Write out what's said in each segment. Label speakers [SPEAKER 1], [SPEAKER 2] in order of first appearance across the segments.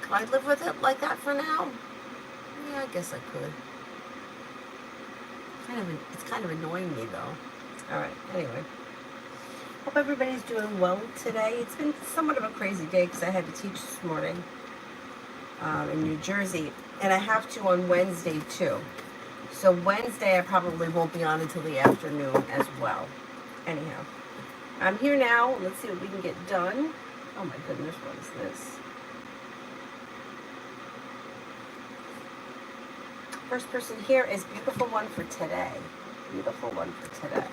[SPEAKER 1] Can I live with it like that for now? Yeah, I guess I could. It's kind of annoying me though. All right. Anyway, hope everybody's doing well today. It's been somewhat of a crazy day because I had to teach this morning in New Jersey, and I have to on Wednesday too. So Wednesday I probably won't be on until the afternoon as well. Anyhow, I'm here now. Let's see what we can get done. Oh my goodness, what is this? First person here is beautiful one for today. Beautiful one for today.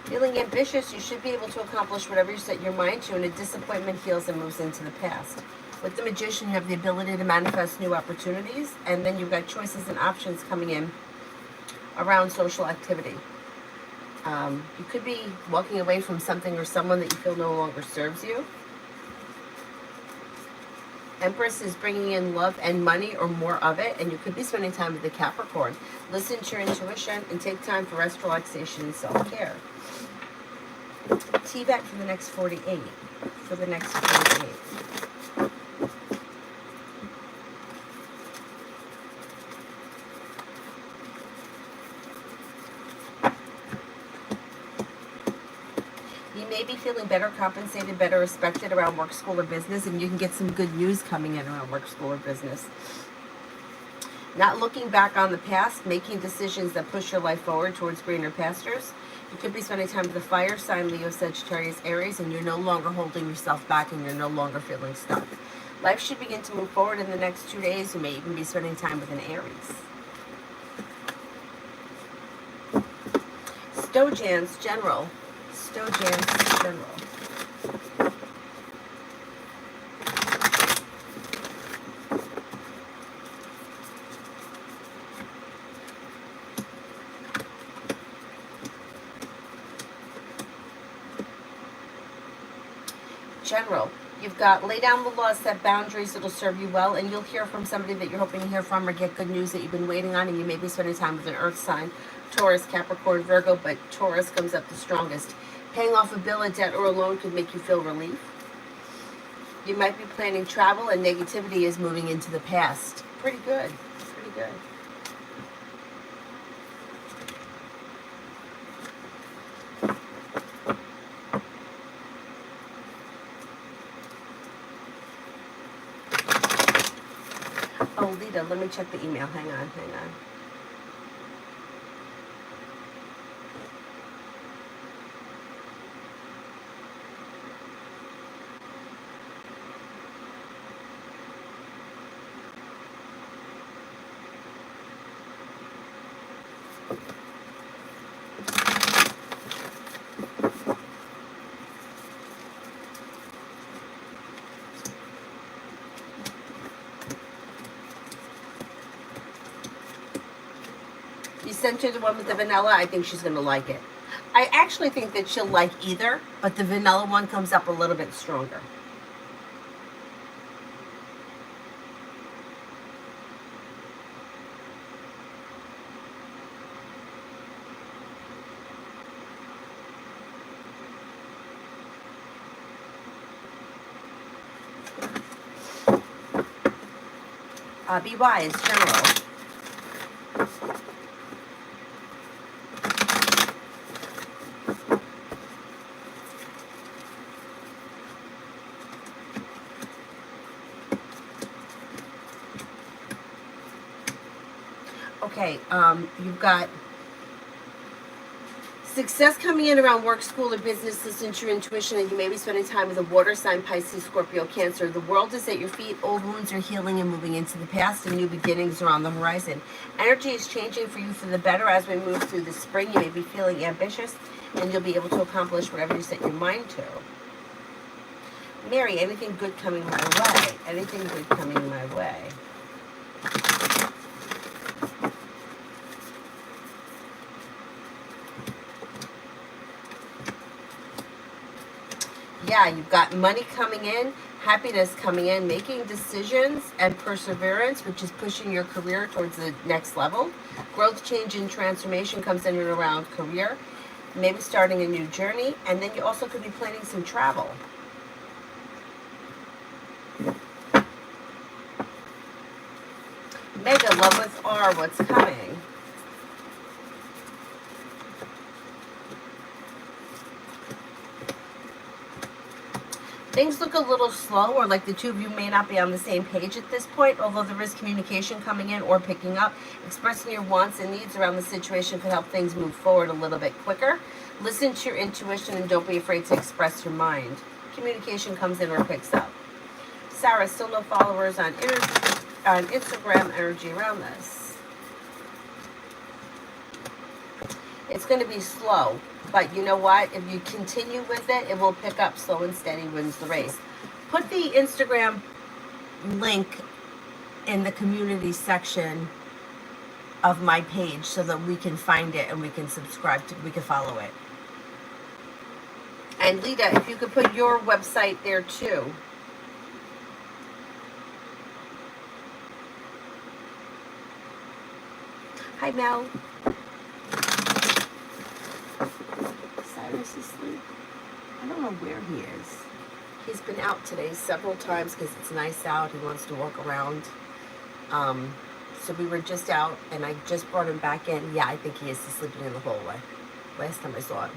[SPEAKER 1] Feeling ambitious, you should be able to accomplish whatever you set your mind to, and a disappointment heals and moves into the past. With the Magician, you have the ability to manifest new opportunities, and then you've got choices and options coming in around social activity. You could be walking away from something or someone that you feel no longer serves you. Empress is bringing in love and money or more of it, and you could be spending time with the Capricorn. Listen to your intuition and take time for rest, relaxation, and self-care. TVAC for the next 48. For the next 48. You may be feeling better compensated, better respected around work, school, or business, and you can get some good news coming in around work, school, or business. Not looking back on the past, making decisions that push your life forward towards greener pastures. You could be spending time with the fire sign, Leo, Sagittarius, Aries, and you're no longer holding yourself back and you're no longer feeling stuck. Life should begin to move forward in the next 2 days. You may even be spending time with an Aries. Stojans, General. Stojans, General. General, you've got lay down the law, set boundaries, it'll serve you well, and you'll hear from somebody that you're hoping to hear from or get good news that you've been waiting on, and you may be spending time with an earth sign, Taurus, Capricorn, Virgo, but Taurus comes up the strongest. Paying off a bill, a debt, or a loan could make you feel relief. You might be planning travel, and negativity is moving into the past. Pretty good. Pretty good. Oh, Lita, let me check the email. Hang on. You sent her the one with the vanilla. I think she's going to like it. I actually think that she'll like either, but the vanilla one comes up a little bit stronger. Be wise, General. Okay, you've got success coming in around work, school, or business. Listen to your intuition, and you may be spending time with a water sign, Pisces, Scorpio, Cancer. The world is at your feet. Old wounds are healing and moving into the past, and new beginnings are on the horizon. Energy is changing for you for the better as we move through the spring. You may be feeling ambitious, and you'll be able to accomplish whatever you set your mind to. Mary, anything good coming my way? Anything good coming my way? Yeah, you've got money coming in, Happiness coming in, making decisions and perseverance, which is pushing your career towards the next level. Growth, change, and transformation comes in and around career. Maybe starting a new journey. And then you also could be planning some travel. Mega, love with R, what's coming? Things look a little slow, or like the two of you may not be on the same page at this point, although there is communication coming in or picking up. Expressing your wants and needs around the situation could help things move forward a little bit quicker. Listen to your intuition and don't be afraid to express your mind. Communication comes in or picks up. Sarah, still no followers on Instagram. Energy around this. It's going to be slow. But you know what? If you continue with it, it will pick up. Slow and steady wins the race. Put the Instagram link in the community section of my page so that we can find it and we can subscribe to, we can follow it. And Lita, if you could put your website there too. Hi, Mel. Cyrus is asleep. I don't know where he is. He's been out today several times because it's nice out. He wants to walk around. So we were just out, and I just brought him back in. Yeah, I think he is sleeping in the hallway. Last time I saw him.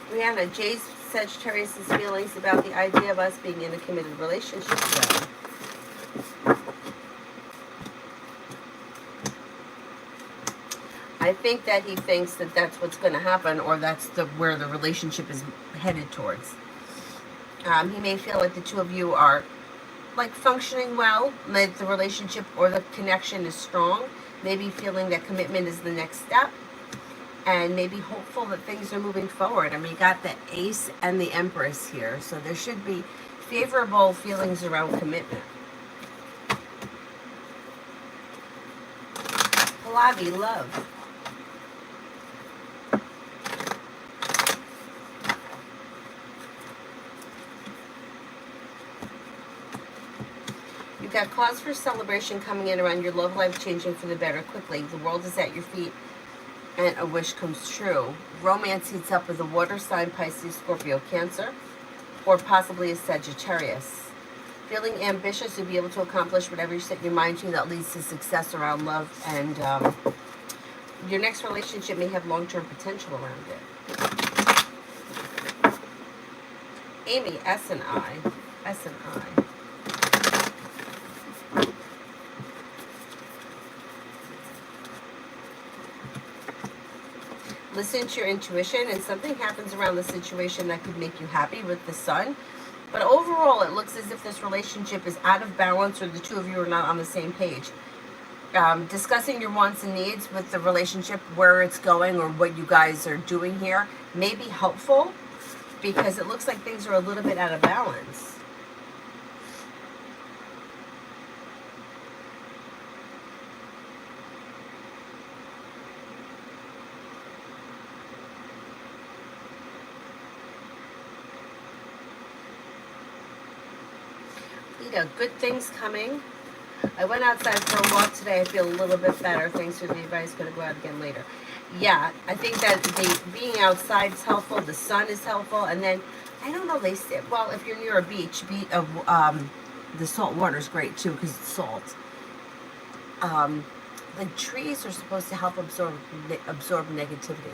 [SPEAKER 1] Brianna, Jay's Sagittarius' feelings about the idea of us being in a committed relationship together. I think that he thinks that that's what's going to happen, or that's where the relationship is headed towards. He may feel like the two of you are like functioning well, like the relationship or the connection is strong. Maybe feeling that commitment is the next step. And maybe hopeful that things are moving forward. I mean, you got the Ace and the Empress here, so there should be favorable feelings around commitment. Pallavi, love. You've got cause for celebration coming in around your love life changing for the better quickly. The world is at your feet. And a wish comes true. Romance heats up with a water sign, Pisces, Scorpio, Cancer, or possibly a Sagittarius. Feeling ambitious, you'll be able to accomplish whatever you set your mind to. That leads to success around love, and your next relationship may have long-term potential around it. Amy, S and I. Listen to your intuition, and something happens around the situation that could make you happy with the Sun. But overall, it looks as if this relationship is out of balance, or the two of you are not on the same page. Discussing your wants and needs with the relationship, where it's going or what you guys are doing here, may be helpful, because it looks like things are a little bit out of balance. Good things coming. I went outside for a walk today. I feel a little bit better. Thanks for the advice. Going to go out again later. Yeah, I think that being outside is helpful. The sun is helpful. And then, I don't know, they say, well, if you're near a beach, the salt water is great too because it's salt. The trees are supposed to help absorb negativity.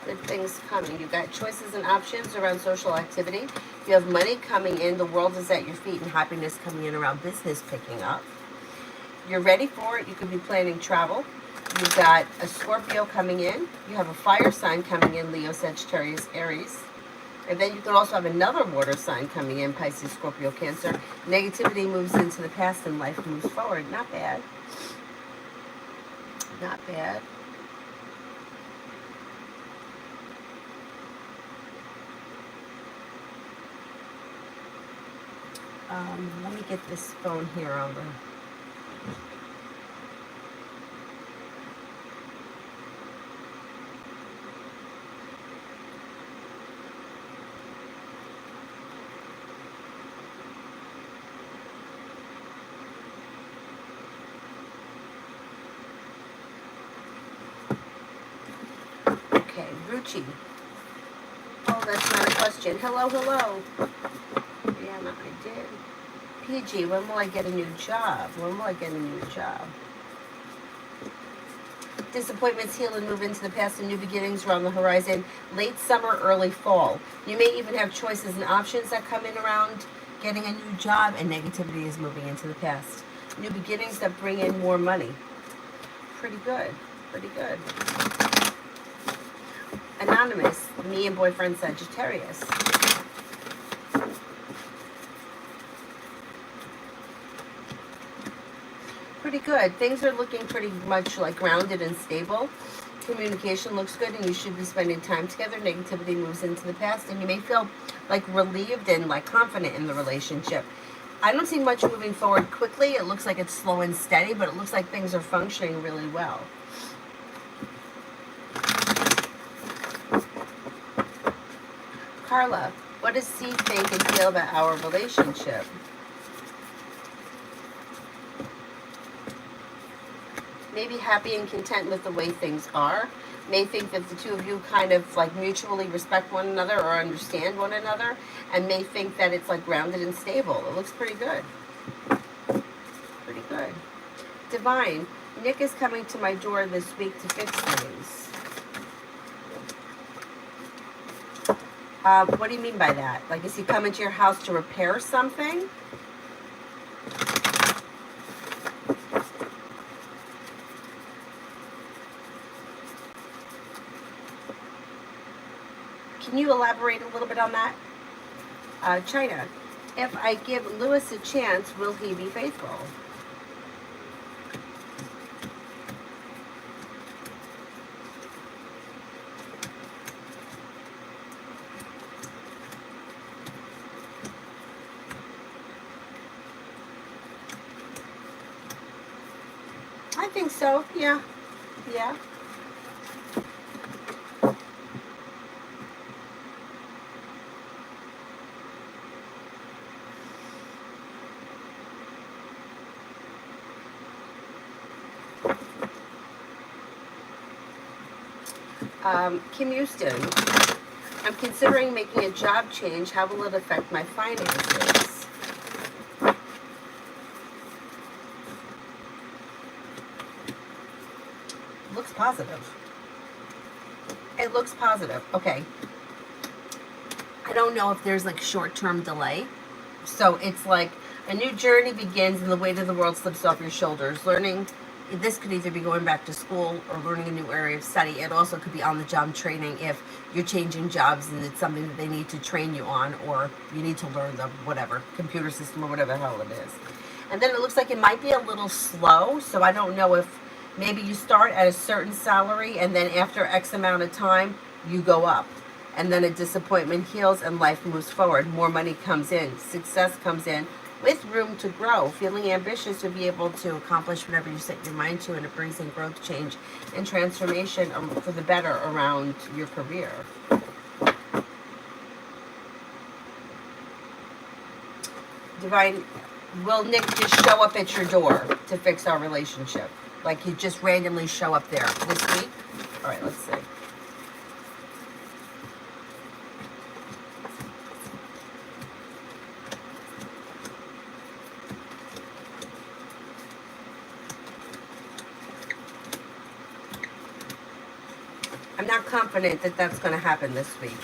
[SPEAKER 1] Good things coming. You've got choices and options around social activity. You have money coming in. The world is at your feet, and happiness coming in around business picking up. You're ready for it. You could be planning travel. You've got a Scorpio coming in. You have a fire sign coming in, Leo, Sagittarius, Aries. And then you could also have another water sign coming in, Pisces, Scorpio, Cancer. Negativity moves into the past and life moves forward. Not bad. Not bad. Let me get this phone here on the... Okay, Ruchi. Oh, that's not a question. Hello, hello. Yeah, no, I did. PG, when will I get a new job? When will I get a new job? Disappointments heal and move into the past, and new beginnings are on the horizon. Late summer, early fall. You may even have choices and options that come in around getting a new job, and negativity is moving into the past. New beginnings that bring in more money. Pretty good. Pretty good. Anonymous, me and boyfriend Sagittarius. Pretty good. Things are looking pretty much like grounded and stable. Communication looks good, and you should be spending time together. Negativity moves into the past, and you may feel like relieved and like confident in the relationship. I don't see much moving forward quickly. It looks like it's slow and steady, but it looks like things are functioning really well. Carla, what does C think and feel about our relationship? Maybe happy and content with the way things are. May think that the two of you kind of like mutually respect one another or understand one another, and may think that it's like grounded and stable. It looks pretty good. Pretty good. Divine, Nick is coming to my door this week to fix things. What do you mean by that? Like, is he coming to your house to repair something? Can you elaborate a little bit on that? China, if I give Lewis a chance, will he be faithful? I think so, yeah. Yeah. Kim Houston, I'm considering making a job change. How will it affect my finances? Looks positive. It looks positive. Okay. I don't know if there's like short-term delay. So it's like a new journey begins and the weight of the world slips off your shoulders. Learning, this could either be going back to school or learning a new area of study. It also could be on-the-job training if you're changing jobs and it's something that they need to train you on, or you need to learn the whatever, computer system or whatever the hell it is. And then it looks like it might be a little slow, so I don't know if maybe you start at a certain salary and then after X amount of time, you go up. And then a disappointment heals and life moves forward. More money comes in. Success comes in with room to grow. Feeling ambitious to be able to accomplish whatever you set your mind to, and it brings in growth, change, and transformation for the better around your career. Divine, will Nick just show up at your door to fix our relationship? Like he just randomly show up there this week? All right, let's see. I'm not confident that that's going to happen this week.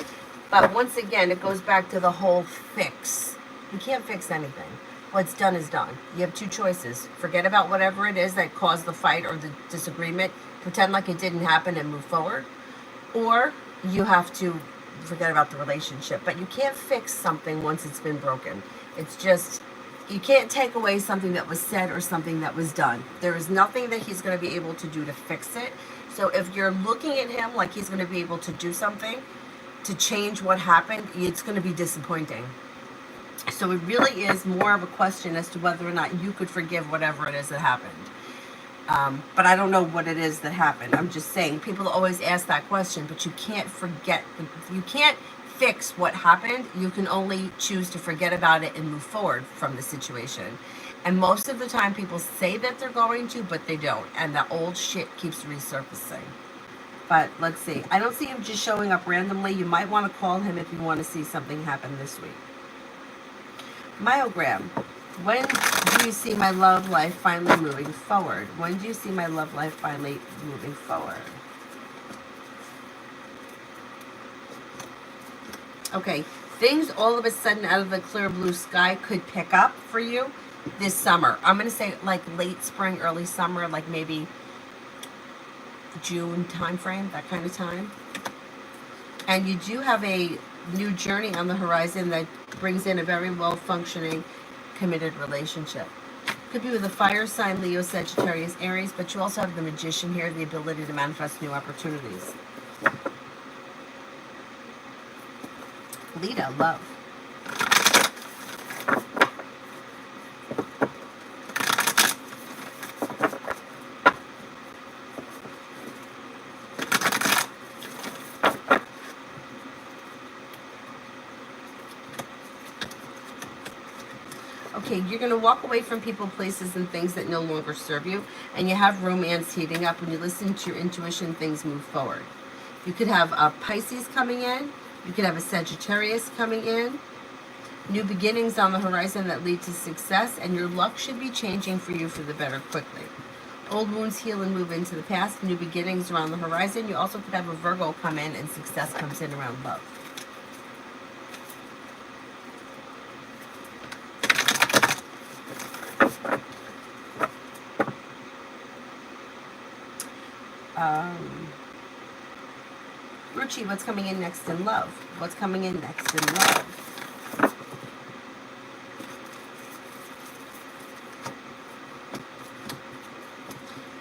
[SPEAKER 1] But once again, it goes back to the whole fix. You can't fix anything. What's done is done. You have two choices. Forget about whatever it is that caused the fight or the disagreement. Pretend like it didn't happen and move forward. Or you have to forget about the relationship. But you can't fix something once it's been broken. It's just, you can't take away something that was said or something that was done. There is nothing that he's going to be able to do to fix it. So if you're looking at him like he's going to be able to do something to change what happened, it's going to be disappointing. So it really is more of a question as to whether or not you could forgive whatever it is that happened. But I don't know what it is that happened. I'm just saying, people always ask that question, but you can't forget, you can't fix what happened. You can only choose to forget about it and move forward from the situation. And most of the time, people say that they're going to, but they don't. And the old shit keeps resurfacing. But let's see. I don't see him just showing up randomly. You might want to call him if you want to see something happen this week. Myogram. When do you see my love life finally moving forward? When do you see my love life finally moving forward? Okay, things all of a sudden out of the clear blue sky could pick up for you this summer. I'm going to say like late spring, early summer, like maybe June timeframe, that kind of time. And you do have a new journey on the horizon that brings in a very well-functioning, committed relationship. Could be with a fire sign, Leo, Sagittarius, Aries, but you also have the Magician here, the ability to manifest new opportunities. Lita, love. Okay, you're going to walk away from people, places, and things that no longer serve you, and you have romance heating up. When you listen to your intuition, things move forward. You could have a Pisces coming in. You could have a Sagittarius coming in. New beginnings on the horizon that lead to success, and your luck should be changing for you for the better quickly. Old wounds heal and move into the past. New beginnings are on the horizon. You also could have a Virgo come in, and success comes in around love. Ruchi, what's coming in next in love? What's coming in next in love?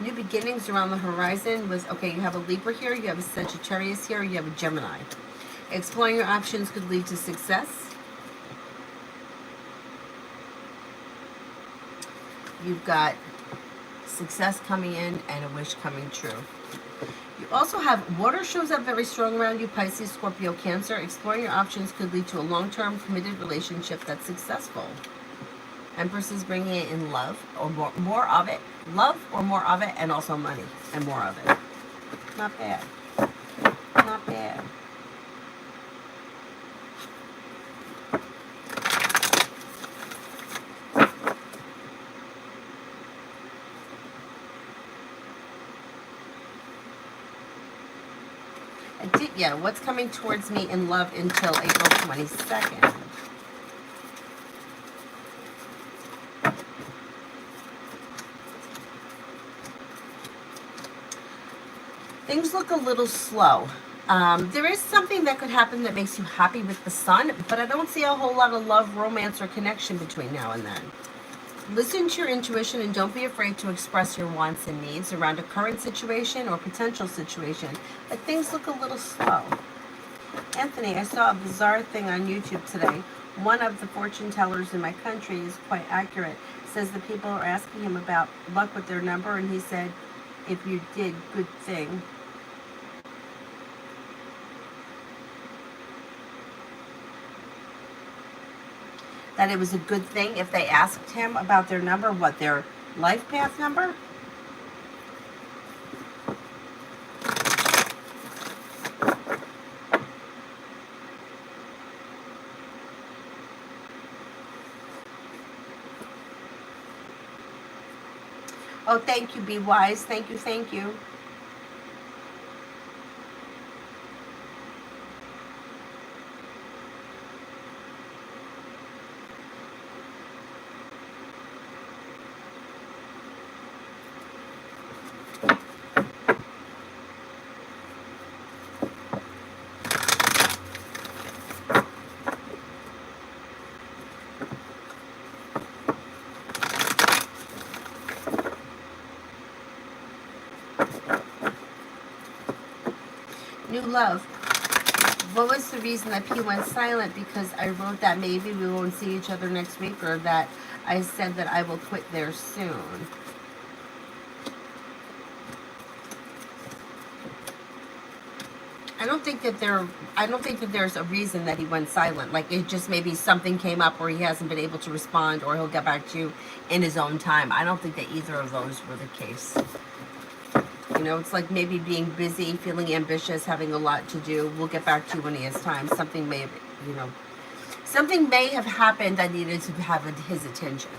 [SPEAKER 1] New beginnings around the horizon was, okay, you have a Libra here, you have a Sagittarius here, you have a Gemini. Exploring your options could lead to success. You've got success coming in and a wish coming true. You also have water shows up very strong around you, Pisces, Scorpio, Cancer. Exploring your options could lead to a long-term committed relationship that's successful. Empress is bringing it in love, or more of it. Love or more of it, and also money and more of it. Not bad. Not bad. Yeah, what's coming towards me in love until April 22nd? Things look a little slow. There is something that could happen that makes you happy with the sun, but I don't see a whole lot of love, romance, or connection between now and then. Listen to your intuition and don't be afraid to express your wants and needs around a current situation or potential situation, but things look a little slow. Anthony, I saw a bizarre thing on YouTube today. One of the fortune tellers in my country is quite accurate. Says the people are asking him about luck with their number, and he said, if you did, good thing. That it was a good thing if they asked him about their number, what, their life path number? Oh, thank you, Be Wise. Thank you, thank you. New love. What was the reason that P went silent? Because I wrote that maybe we won't see each other next week, or that I said that I will quit there soon. I don't think that there's a reason that he went silent. Like, it just maybe something came up where he hasn't been able to respond, or he'll get back to you in his own time. I don't think that either of those were the case. You know, it's like maybe being busy, feeling ambitious, having a lot to do. We'll get back to you when he has time. Something may have, something may have happened that needed to have his attention.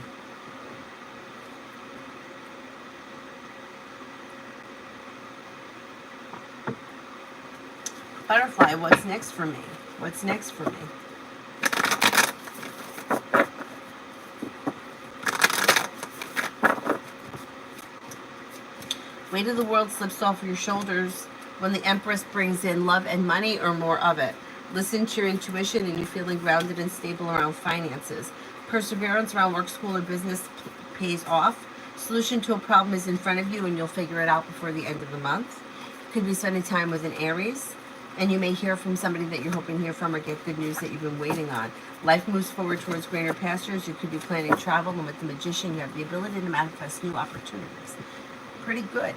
[SPEAKER 1] Butterfly, what's next for me? What's next for me? Weight of the world slips off your shoulders when the Empress brings in love and money, or more of it. Listen to your intuition and you're feeling grounded and stable around finances. Perseverance around work, school, or business pays off. Solution to a problem is in front of you and you'll figure it out before the end of the month. You could be spending time with an Aries, and you may hear from somebody that you're hoping to hear from, or get good news that you've been waiting on. Life moves forward towards greener pastures. You could be planning travel, and with the Magician, you have the ability to manifest new opportunities. Pretty good.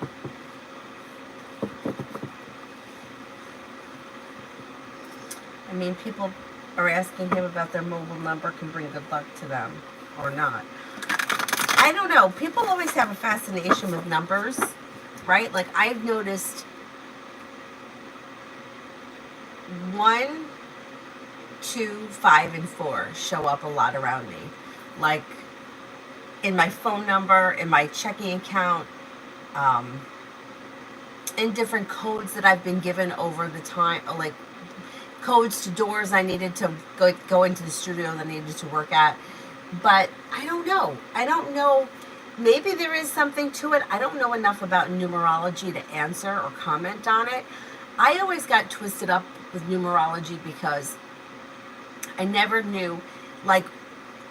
[SPEAKER 1] I mean, people are asking him about their mobile number can bring good luck to them or not. I don't know. People always have a fascination with numbers, right? Like, I've noticed 1, 2, 5, and 4 show up a lot around me. Like, in my phone number, in my checking account, in different codes that I've been given over the time, like codes to doors I needed to go into the studio that I needed to work at. But I don't know. Maybe there is something to it. I don't know enough about numerology to answer or comment on it. I always got twisted up with numerology because I never knew, like,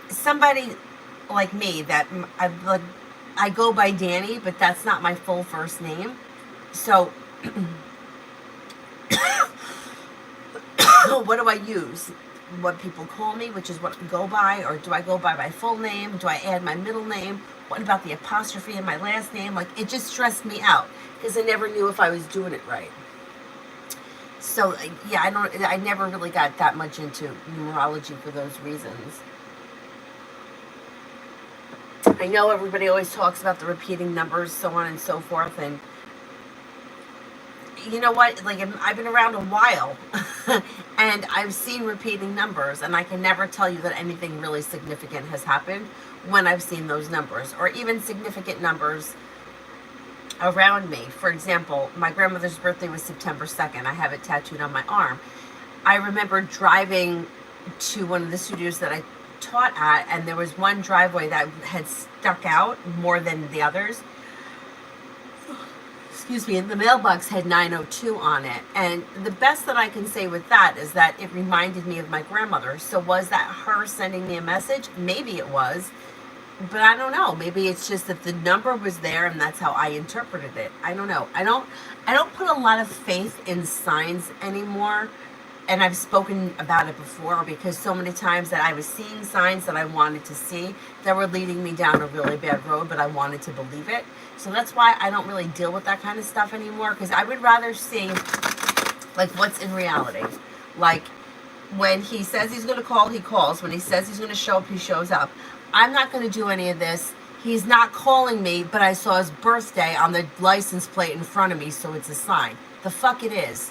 [SPEAKER 1] somebody like me that I go by Danny, but that's not my full first name. So what do I use? What people call me, which is what I go by, or do I go by my full name? Do I add my middle name? What about the apostrophe in my last name? Like, it just stressed me out because I never knew if I was doing it right. So yeah, I never really got that much into numerology for those reasons. I know everybody always talks about the repeating numbers, so on and so forth, and you know what? Like, I've been around a while, and I've seen repeating numbers, and I can never tell you that anything really significant has happened when I've seen those numbers, or even significant numbers around me. For example, my grandmother's birthday was September 2nd. I have it tattooed on my arm. I remember driving to one of the studios that I taught at, and there was one driveway that had stuck out more than the others. Excuse me, and the mailbox had 902 on it. And the best that I can say with that is that it reminded me of my grandmother. So was that her sending me a message? Maybe it was, but I don't know. Maybe it's just that the number was there and that's how I interpreted it. I don't know. I don't put a lot of faith in signs anymore. And I've spoken about it before because so many times that I was seeing signs that I wanted to see that were leading me down a really bad road, but I wanted to believe it. So that's why I don't really deal with that kind of stuff anymore, because I would rather see, like, what's in reality. Like, when he says he's going to call, he calls. When he says he's going to show up, he shows up. I'm not going to do any of this. He's not calling me, but I saw his birthday on the license plate in front of me, so it's a sign. The fuck it is.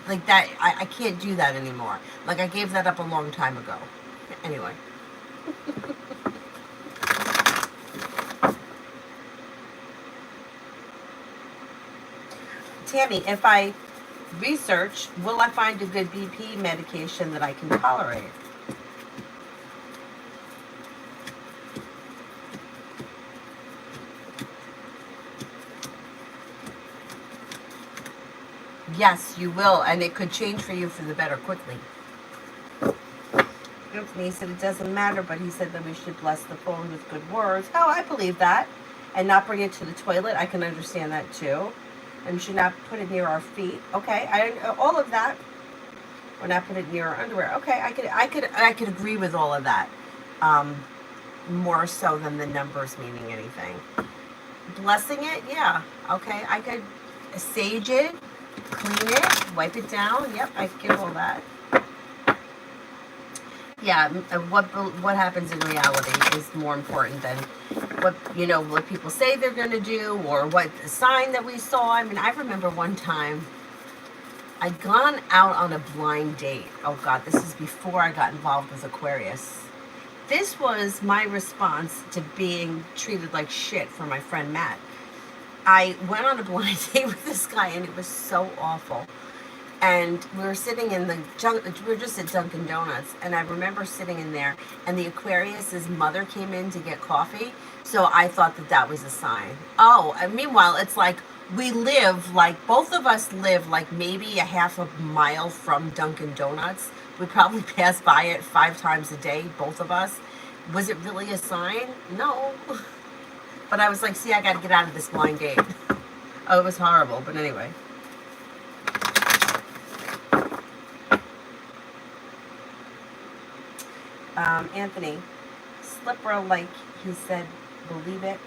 [SPEAKER 1] Like that, I can't do that anymore. Like, I gave that up a long time ago. Anyway. Tammy, if I research, will I find a good BP medication that I can tolerate? Yes, you will, and it could change for you for the better quickly. He said it doesn't matter, but he said that we should bless the phone with good words. Oh, I believe that. And not bring it to the toilet. I can understand that too. And we should not put it near our feet. Okay, all of that. Or not put it near our underwear. Okay, I could agree with all of that. More so than the numbers meaning anything. Blessing it, yeah. Okay, I could sage it, clean it, wipe it down. Yep, I give all that. Yeah, what happens in reality is more important than what people say they're going to do, or what sign that we saw. I mean, I remember one time I'd gone out on a blind date. Oh God, this is before I got involved with Aquarius. This was my response to being treated like shit for my friend Matt. I went on a blind date with this guy, and it was so awful. And we were sitting in we were just at Dunkin' Donuts, and I remember sitting in there, and the Aquarius's mother came in to get coffee, so I thought that was a sign. Oh, and meanwhile, it's like both of us live like maybe a half a mile from Dunkin' Donuts. We probably pass by it 5 times a day, both of us. Was it really a sign? No. But I was like, see, I got to get out of this blind date. Oh, it was horrible, but anyway. Anthony, slipper, like he said, believe it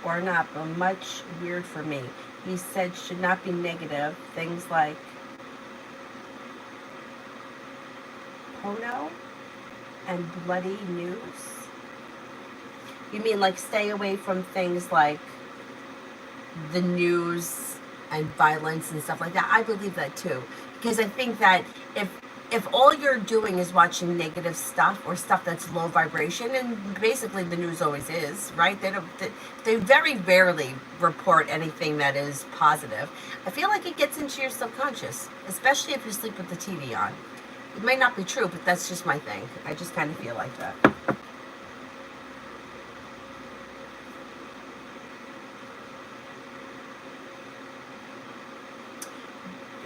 [SPEAKER 1] or not, but much weird for me. He said should not be negative. Things like porno and bloody news. You mean like stay away from things like the news and violence and stuff like that? I believe that too, because I think that if all you're doing is watching negative stuff or stuff that's low vibration, and basically the news always is, right? They very rarely report anything that is positive. I feel like it gets into your subconscious, especially if you sleep with the TV on. It may not be true, but that's just my thing. I just kind of feel like that.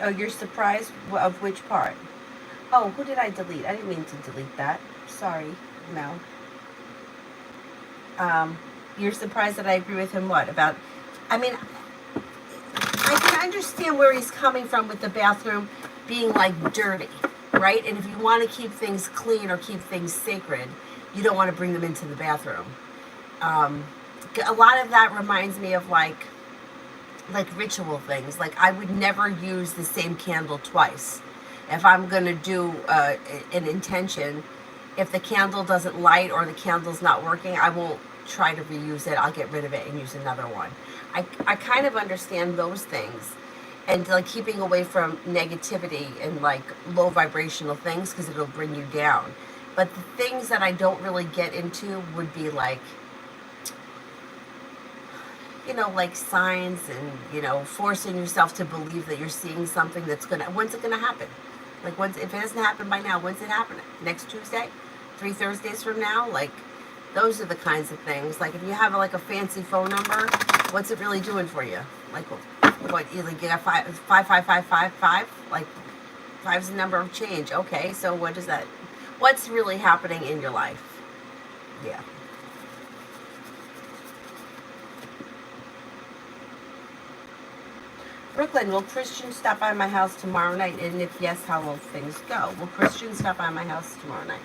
[SPEAKER 1] Oh, you're surprised of which part? Oh, who did I delete? I didn't mean to delete that. Sorry, Mel. You're surprised that I agree with him what? About, I mean, I can understand where he's coming from with the bathroom being like dirty, right? And if you want to keep things clean or keep things sacred, you don't want to bring them into the bathroom. A lot of that reminds me of like ritual things. Like I would never use the same candle twice. If I'm going to do an intention, if the candle doesn't light or the candle's not working, I won't try to reuse it. I'll get rid of it and use another one. I kind of understand those things, and like keeping away from negativity and like low vibrational things, because it'll bring you down. But the things that I don't really get into would be like, like signs and, forcing yourself to believe that you're seeing something when's it gonna happen? Like, if it hasn't happened by now, when's it happening? Next Tuesday? 3 Thursdays from now? Like, those are the kinds of things. Like, if you have like a fancy phone number, what's it really doing for you? Like, what, you got 55555? Like, 5's the number of change. Okay, so what's really happening in your life? Yeah. Brooklyn, will Christian stop by my house tomorrow night? And if yes, how will things go? Will Christian stop by my house tomorrow night?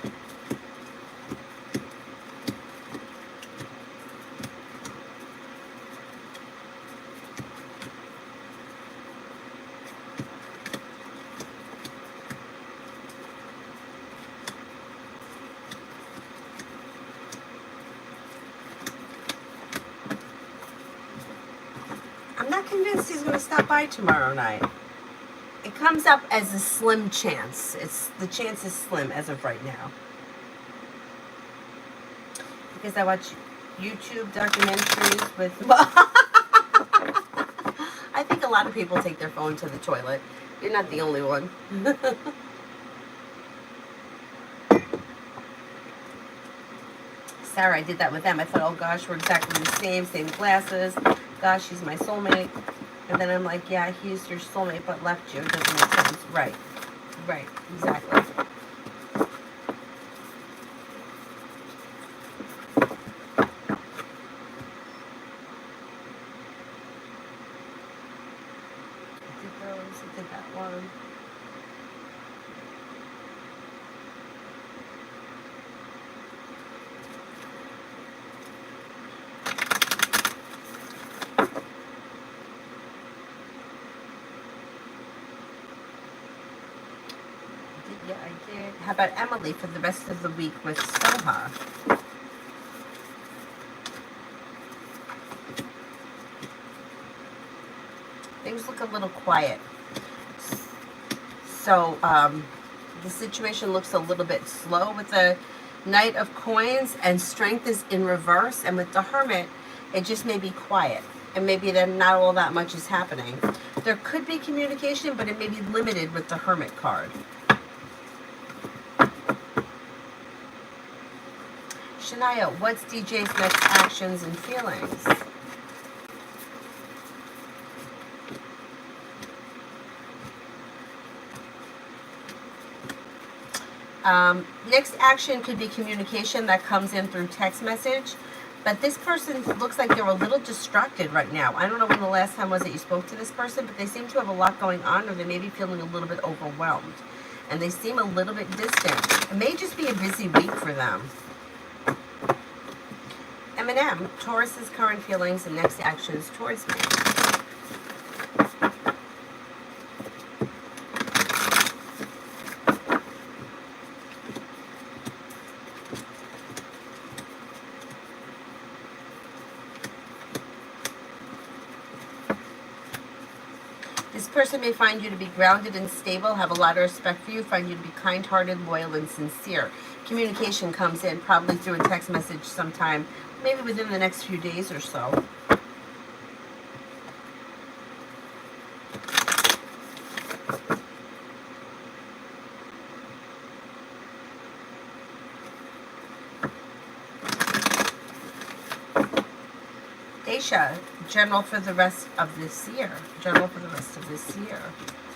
[SPEAKER 1] I'm not convinced he's going to stop by tomorrow night. It comes up as a slim chance. The chance is slim as of right now. Because I watch YouTube documentaries with... I think a lot of people take their phone to the toilet. You're not the only one. Sarah, I did that with them. I thought, oh gosh, we're exactly the same glasses. Gosh, he's my soulmate. And then I'm like, yeah, he's your soulmate, but left you. It doesn't make sense. Right, exactly. I did that one. Yeah, I did. How about Emily for the rest of the week with Soha? Things look a little quiet. So the situation looks a little bit slow with the Knight of Coins, and Strength is in reverse. And with the Hermit, it just may be quiet. And maybe then not all that much is happening. There could be communication, but it may be limited with the Hermit card. Shania, what's DJ's next actions and feelings? Next action could be communication that comes in through text message. But this person looks like they're a little distracted right now. I don't know when the last time was that you spoke to this person, but they seem to have a lot going on, or they may be feeling a little bit overwhelmed. And they seem a little bit distant. It may just be a busy week for them. Eminem, Taurus's current feelings and next actions towards me. This person may find you to be grounded and stable, have a lot of respect for you, find you to be kind-hearted, loyal, and sincere. Communication comes in probably through a text message sometime, maybe within the next few days or so. Daisha, general for the rest of this year. General for the rest of this year.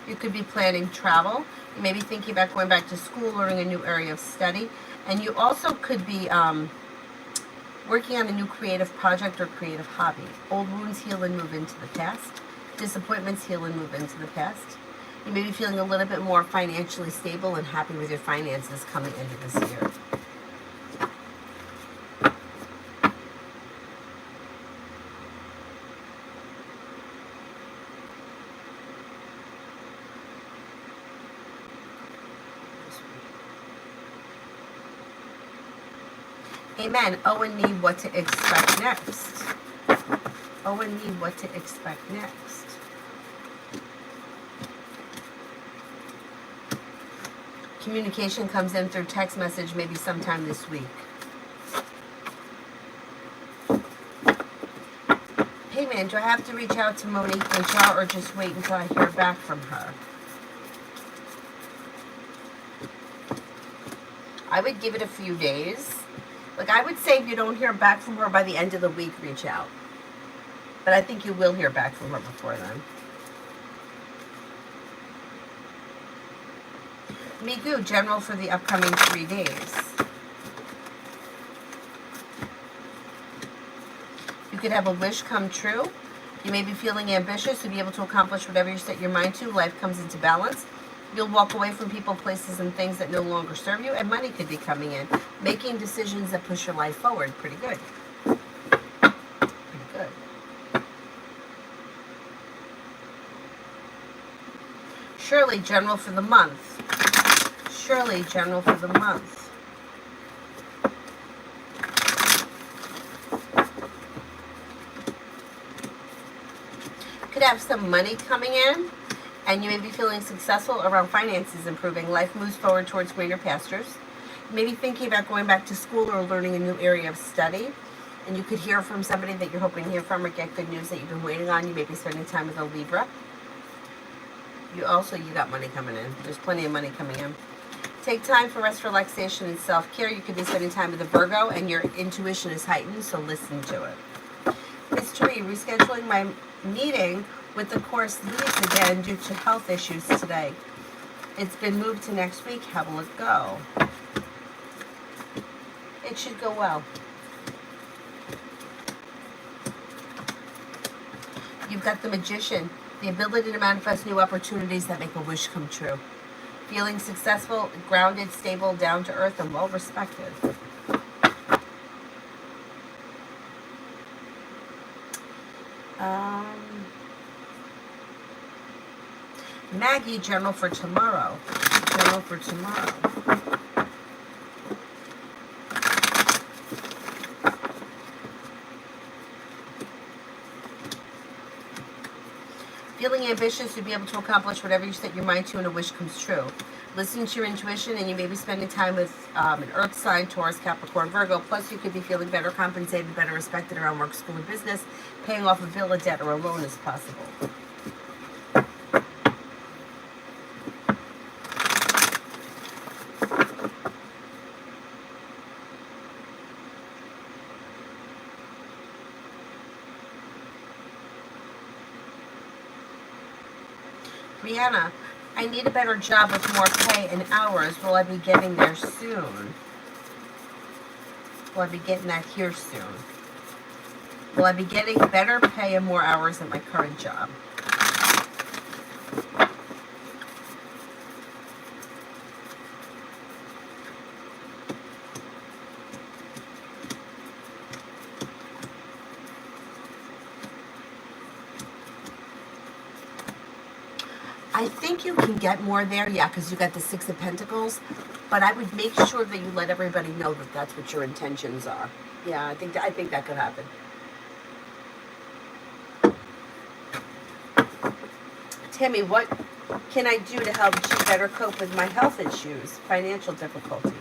[SPEAKER 1] You could be planning travel. You may be thinking about going back to school, learning a new area of study. And you also could be working on a new creative project or creative hobby. Old wounds heal and move into the past. Disappointments heal and move into the past. You may be feeling a little bit more financially stable and happy with your finances coming into this year. Amen. Owen need what to expect next. Owen need what to expect next. Communication comes in through text message maybe sometime this week. Hey man, do I have to reach out to Monique HR or just wait until I hear back from her? I would give it a few days. Like, I would say if you don't hear back from her by the end of the week, reach out. But I think you will hear back from her before then. Migu, general for the upcoming 3 days. You could have a wish come true. You may be feeling ambitious to be able to accomplish whatever you set your mind to. Life comes into balance. You'll walk away from people, places, and things that no longer serve you, and money could be coming in. Making decisions that push your life forward. Pretty good. Pretty good. Shirley, general for the month. Shirley, general for the month. Could have some money coming in. And you may be feeling successful around finances improving. Life moves forward towards greener pastures. You may be thinking about going back to school or learning a new area of study. And you could hear from somebody that you're hoping to hear from or get good news that you've been waiting on. You may be spending time with a Libra. You got money coming in. There's plenty of money coming in. Take time for rest, relaxation, and self-care. You could be spending time with a Virgo, and your intuition is heightened, so listen to it. Mystery, rescheduling my meeting with the course leads again due to health issues today. It's been moved to next week. How will it go? It should go well. You've got the Magician, the ability to manifest new opportunities that make a wish come true. Feeling successful, grounded, stable, down to earth, and well respected. Maggie, general for tomorrow. Tarot for tomorrow. Feeling ambitious to be able to accomplish whatever you set your mind to and a wish comes true. Listening to your intuition, and you may be spending time with an earth sign, Taurus, Capricorn, Virgo. Plus, you could be feeling better compensated, better respected around work, school, or business. Paying off a bill, a debt, or a loan is possible. Brianna, I need a better job with more pay and hours. Will I be getting there soon? Will I be getting that here soon? Will I be getting better pay and more hours at my current job? I think you can get more there, yeah, because you got the Six of Pentacles. But I would make sure that you let everybody know that that's what your intentions are. Yeah, I think that could happen. Tammy, what can I do to help you better cope with my health issues, financial difficulties?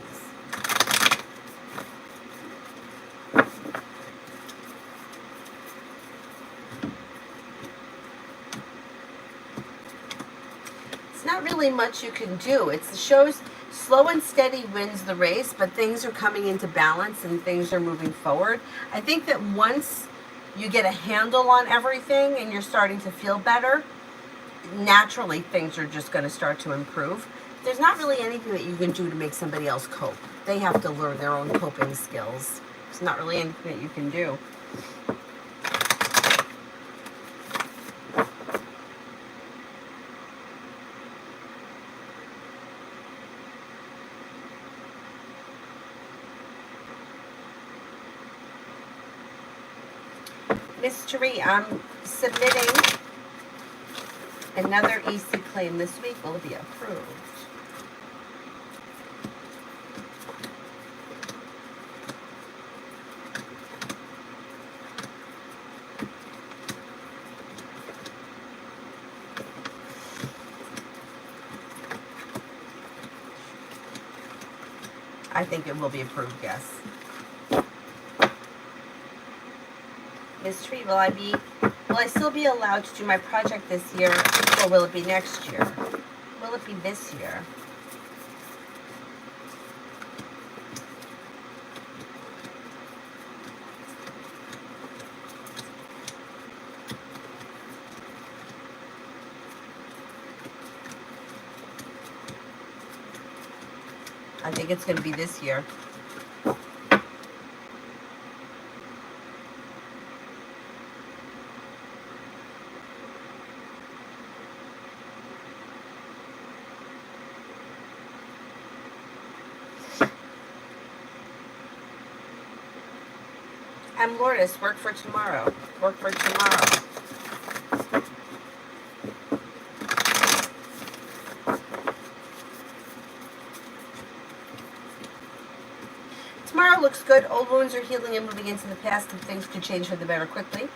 [SPEAKER 1] Not really much you can do. It shows slow and steady wins the race, but things are coming into balance and things are moving forward. I think that once you get a handle on everything and you're starting to feel better, naturally things are just going to start to improve. There's not really anything that you can do to make somebody else cope. They have to learn their own coping skills. There's not really anything that you can do. Mystery, I'm submitting another EC claim this week. Will it be approved? I think it will be approved, yes. Mystery, will I still be allowed to do my project this year, or will it be next year? Will it be this year? I think it's going to be this year. I'm Lourdes. Work for tomorrow. Work for tomorrow. Tomorrow looks good. Old wounds are healing and moving into the past, and things could change for the better quickly.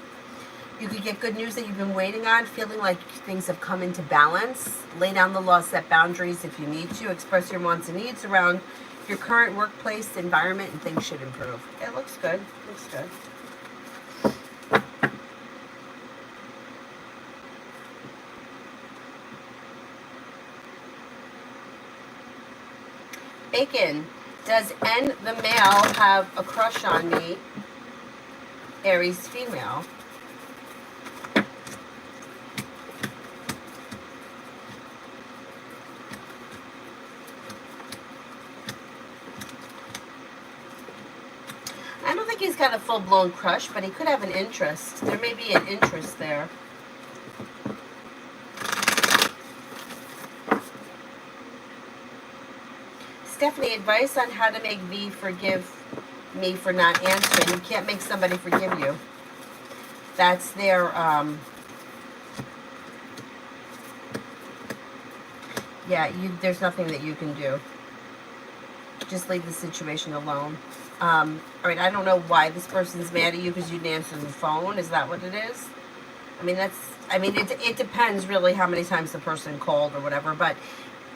[SPEAKER 1] You could get good news that you've been waiting on, feeling like things have come into balance. Lay down the law, set boundaries if you need to. Express your wants and needs around your current workplace environment, and things should improve. It looks good. Looks good. Bacon, does N the male have a crush on me? Aries female. I don't think he's got a full-blown crush, but he could have an interest. There may be an interest there. Stephanie, advice on how to make V forgive me for not answering. You can't make somebody forgive you. That's their, Yeah, there's nothing that you can do. Just leave the situation alone. All right, I don't know why this person's mad at you because you didn't answer the phone. Is that what it is? I mean, it depends really how many times the person called or whatever. But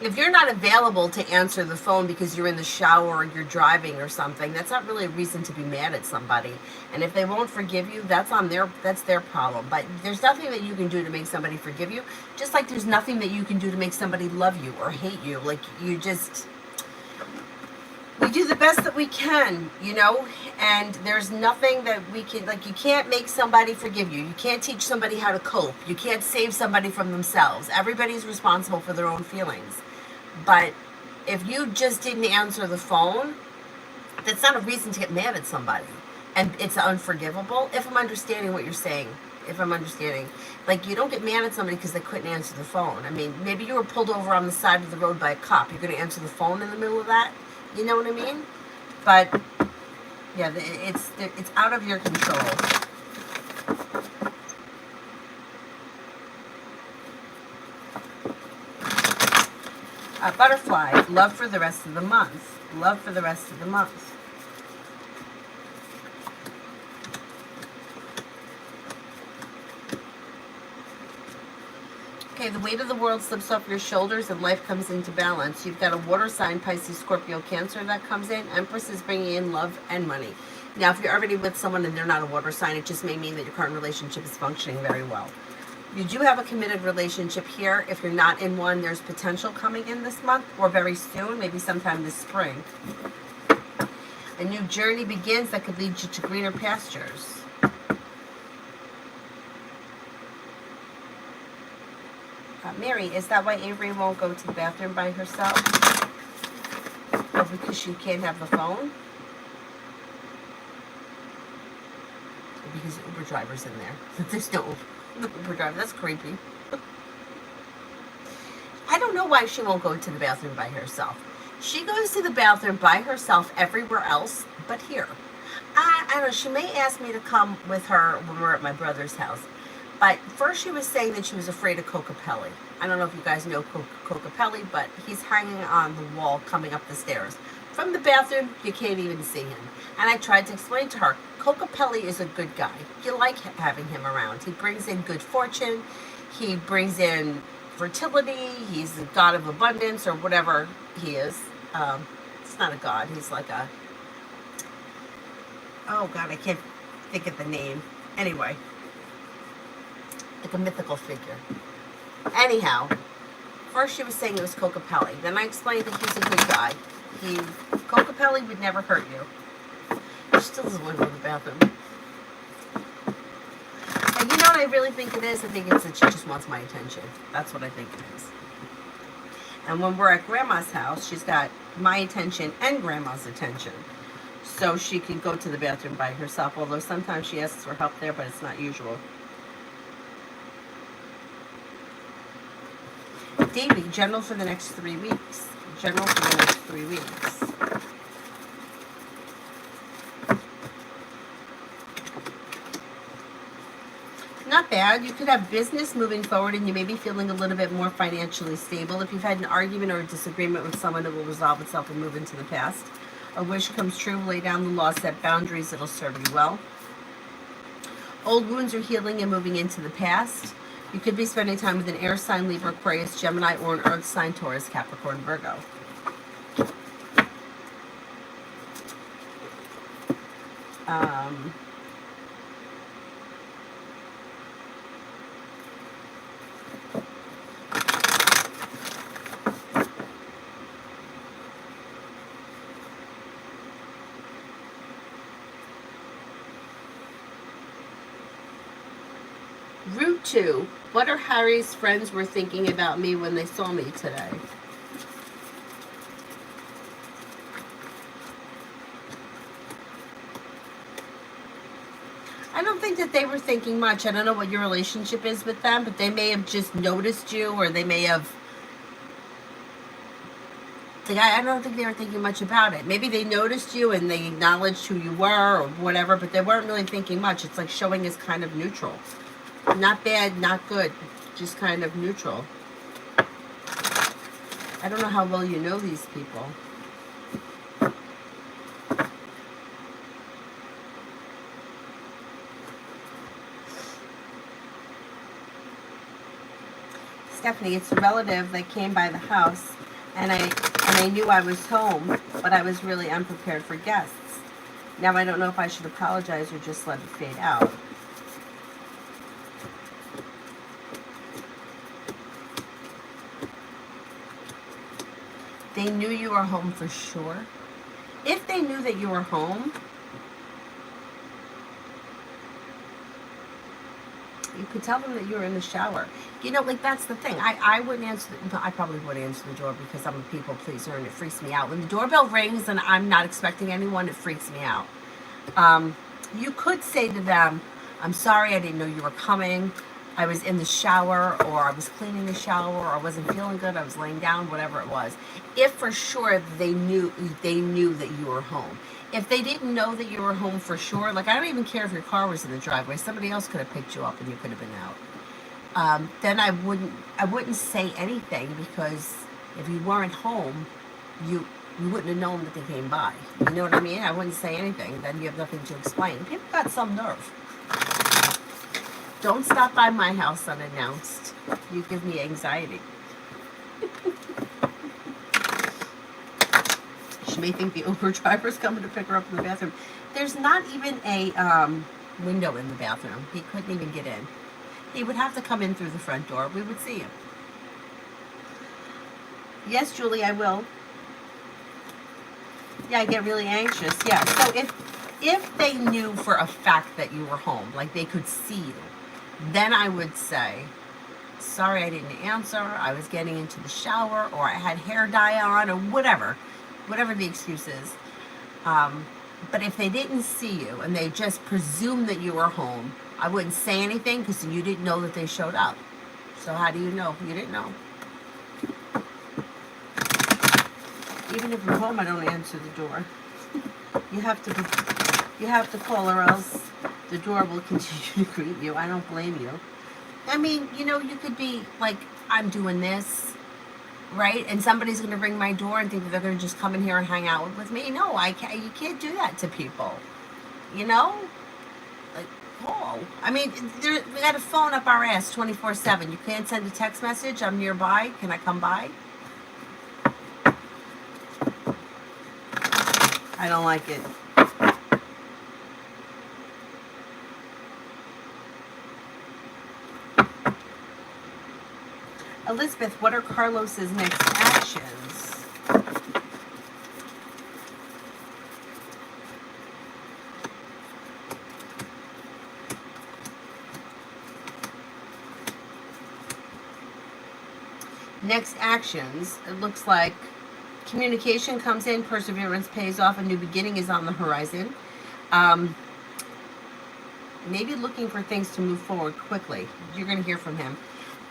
[SPEAKER 1] if you're not available to answer the phone because you're in the shower or you're driving or something, that's not really a reason to be mad at somebody. And if they won't forgive you, that's their problem. But there's nothing that you can do to make somebody forgive you. Just like there's nothing that you can do to make somebody love you or hate you. Like we do the best that we can, and there's nothing that we can, like, you can't make somebody forgive you. You can't teach somebody how to cope. You can't save somebody from themselves. Everybody's responsible for their own feelings. But if you just didn't answer the phone, that's not a reason to get mad at somebody. And it's unforgivable, if I'm understanding what you're saying. If I'm understanding. Like, you don't get mad at somebody because they couldn't answer the phone. I mean, maybe you were pulled over on the side of the road by a cop. You're going to answer the phone in the middle of that? You know what I mean? But, yeah, it's out of your control. Butterfly, love for the rest of the month. Love for the rest of the month. Okay, the weight of the world slips off your shoulders and life comes into balance. You've got a water sign, Pisces, Scorpio, Cancer that comes in. Empress is bringing in love and money. Now, if you're already with someone and they're not a water sign, it just may mean that your current relationship is functioning very well. You do have a committed relationship here. If you're not in one, there's potential coming in this month or very soon, maybe sometime this spring. A new journey begins that could lead you to greener pastures. Mary, is that why Avery won't go to the bathroom by herself? Or because she can't have the phone? Or because the Uber driver's in there? There's no Uber driver. That's creepy. I don't know why she won't go to the bathroom by herself. She goes to the bathroom by herself everywhere else but here. I don't know. She may ask me to come with her when we're at my brother's house. But first she was saying that she was afraid of Cocapelli. I don't know if you guys know Cocapelli, but he's hanging on the wall coming up the stairs. From the bathroom, you can't even see him. And I tried to explain to her, Cocapelli is a good guy. You like having him around. He brings in good fortune. He brings in fertility. He's the god of abundance or whatever he is. It's not a god. He's like a... Oh, God, I can't think of the name. Anyway. Like a mythical figure. Anyhow, first she was saying it was Cocapelli. Then I explained that he's a good guy. Cocapelli would never hurt you. She still doesn't want to go to the bathroom. And you know what I really think it is? I think it's that she just wants my attention. That's what I think it is. And when we're at Grandma's house, she's got my attention and Grandma's attention. So she can go to the bathroom by herself, although sometimes she asks for help there, but it's not usual. Davy, general for the next 3 weeks. General for the next 3 weeks. Not bad. You could have business moving forward and you may be feeling a little bit more financially stable. If you've had an argument or a disagreement with someone, it will resolve itself and move into the past. A wish comes true. Lay down the law, set boundaries. It'll serve you well. Old wounds are healing and moving into the past. You could be spending time with an air sign, Libra, Aquarius, Gemini, or an earth sign, Taurus, Capricorn, Virgo. Route 2. What are Harry's friends were thinking about me when they saw me today? I don't think that they were thinking much. I don't know what your relationship is with them, but they may have just noticed you, or they may have... I don't think they were thinking much about it. Maybe they noticed you and they acknowledged who you were or whatever, but they weren't really thinking much. It's like showing is kind of neutral. Not bad, not good, just kind of neutral. I don't know how well you know these people. Stephanie, it's a relative that came by the house, and I knew I was home, but I was really unprepared for guests. Now I don't know if I should apologize or just let it fade out. They knew you were home for sure. If they knew that you were home, you could tell them that you were in the shower. You know, like, that's the thing. I wouldn't answer, I probably would answer the door because I'm a people pleaser and it freaks me out. When the doorbell rings and I'm not expecting anyone, it freaks me out. You could say to them, I'm sorry, I didn't know you were coming. I was in the shower, or I was cleaning the shower, or I wasn't feeling good, I was laying down, whatever it was. If for sure they knew that you were home. If they didn't know that you were home for sure, like, I don't even care if your car was in the driveway, somebody else could have picked you up and you could have been out. Then I wouldn't say anything, because if you weren't home, you wouldn't have known that they came by. You know what I mean? I wouldn't say anything. Then you have nothing to explain. People got some nerve. Don't stop by my house unannounced. You give me anxiety. She may think the Uber driver's coming to pick her up in the bathroom. There's not even a window in the bathroom. He couldn't even get in. He would have to come in through the front door. We would see him. Yes, Julie, I will. Yeah, I get really anxious. Yeah, so if they knew for a fact that you were home, like they could see you, then I would say, sorry I didn't answer, I was getting into the shower, or I had hair dye on, or whatever the excuse is. But if they didn't see you and they just presumed that you were home, I wouldn't say anything, because you didn't know that they showed up. So how do you know? You didn't know. Even if you're home, I don't answer the door. You have to call, or else the door will continue to greet you. I don't blame you. I mean, you know, you could be like, I'm doing this, right? And somebody's going to ring my door and think that they're going to just come in here and hang out with me. No, I can't. You can't do that to people. You know? Like, call. I mean, we got a phone up our ass 24/7. You can't send a text message. I'm nearby. Can I come by? I don't like it. Elizabeth, what are Carlos's next actions? Next actions, it looks like communication comes in, perseverance pays off, a new beginning is on the horizon. Maybe looking for things to move forward quickly. You're going to hear from him.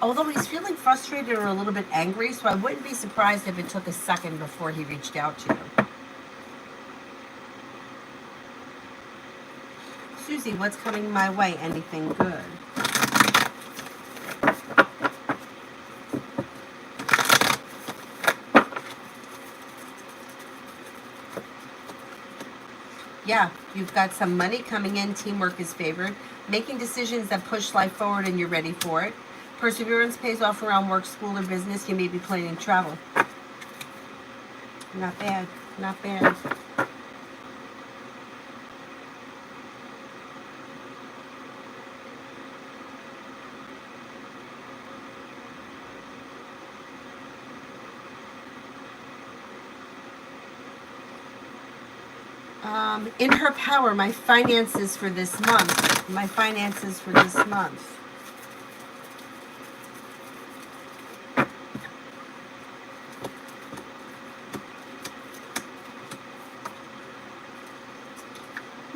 [SPEAKER 1] Although he's feeling frustrated or a little bit angry, so I wouldn't be surprised if it took a second before he reached out to you. Susie, what's coming my way? Anything good? Yeah, you've got some money coming in. Teamwork is favored. Making decisions that push life forward, and you're ready for it. Perseverance pays off around work, school, or business. You may be planning travel. Not bad. Not bad. In her power, my finances for this month. My finances for this month.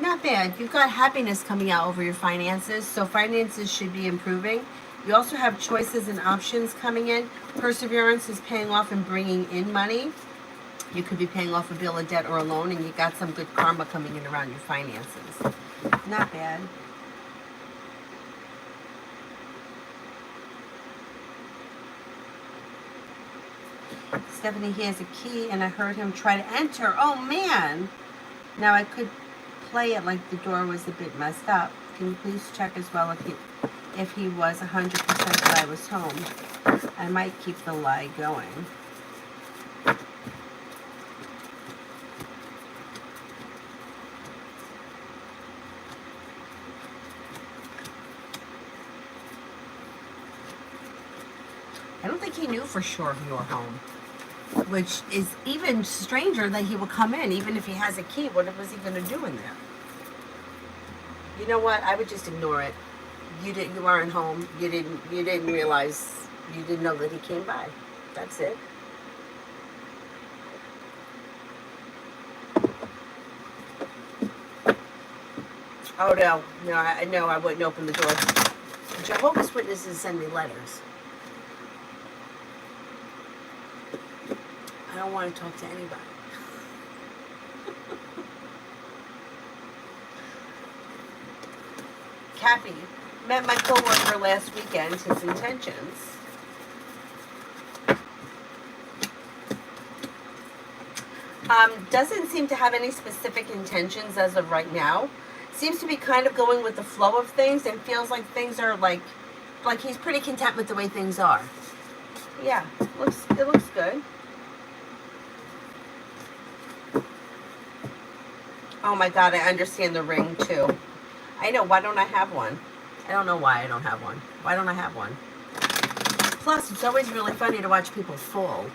[SPEAKER 1] Not bad. You've got happiness coming out over your finances, so finances should be improving. You also have choices and options coming in. Perseverance is paying off and bringing in money. You could be paying off a bill, a debt, or a loan, and you got some good karma coming in around your finances. Not bad. Stephanie, he has a key and I heard him try to enter. Oh man! Now I could play it like the door was a bit messed up. Can you please check as well if he was 100% that I was home? I might keep the lie going. I don't think he knew for sure you were home, which is even stranger that he would come in, even if he has a key. What was he going to do in there? You know what? I would just ignore it. You weren't home. You didn't realize. You didn't know that he came by. That's it. Oh no, I wouldn't open the door. Jehovah's Witnesses send me letters. I don't want to talk to anybody. Cappy, met my coworker last weekend. His intentions. Doesn't seem to have any specific intentions as of right now. Seems to be kind of going with the flow of things and feels like things are like he's pretty content with the way things are. Yeah, it looks good. Oh my God, I understand the ring too. I know, why don't I have one? I don't know why I don't have one. Why don't I have one? Plus, it's always really funny to watch people fall.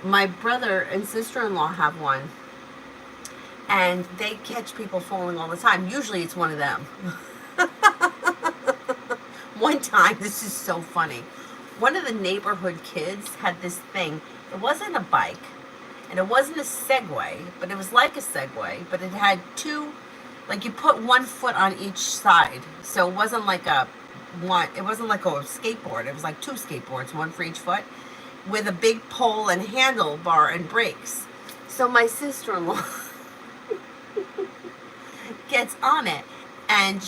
[SPEAKER 1] My brother and sister-in-law have one. And they catch people falling all the time. Usually it's one of them. One time, this is so funny. One of the neighborhood kids had this thing. It wasn't a bike. And it wasn't a Segway, but it was like a Segway, but it had two, like you put one foot on each side. So it wasn't like a skateboard. It was like two skateboards, one for each foot, with a big pole and handlebar and brakes. So my sister-in-law gets on it, and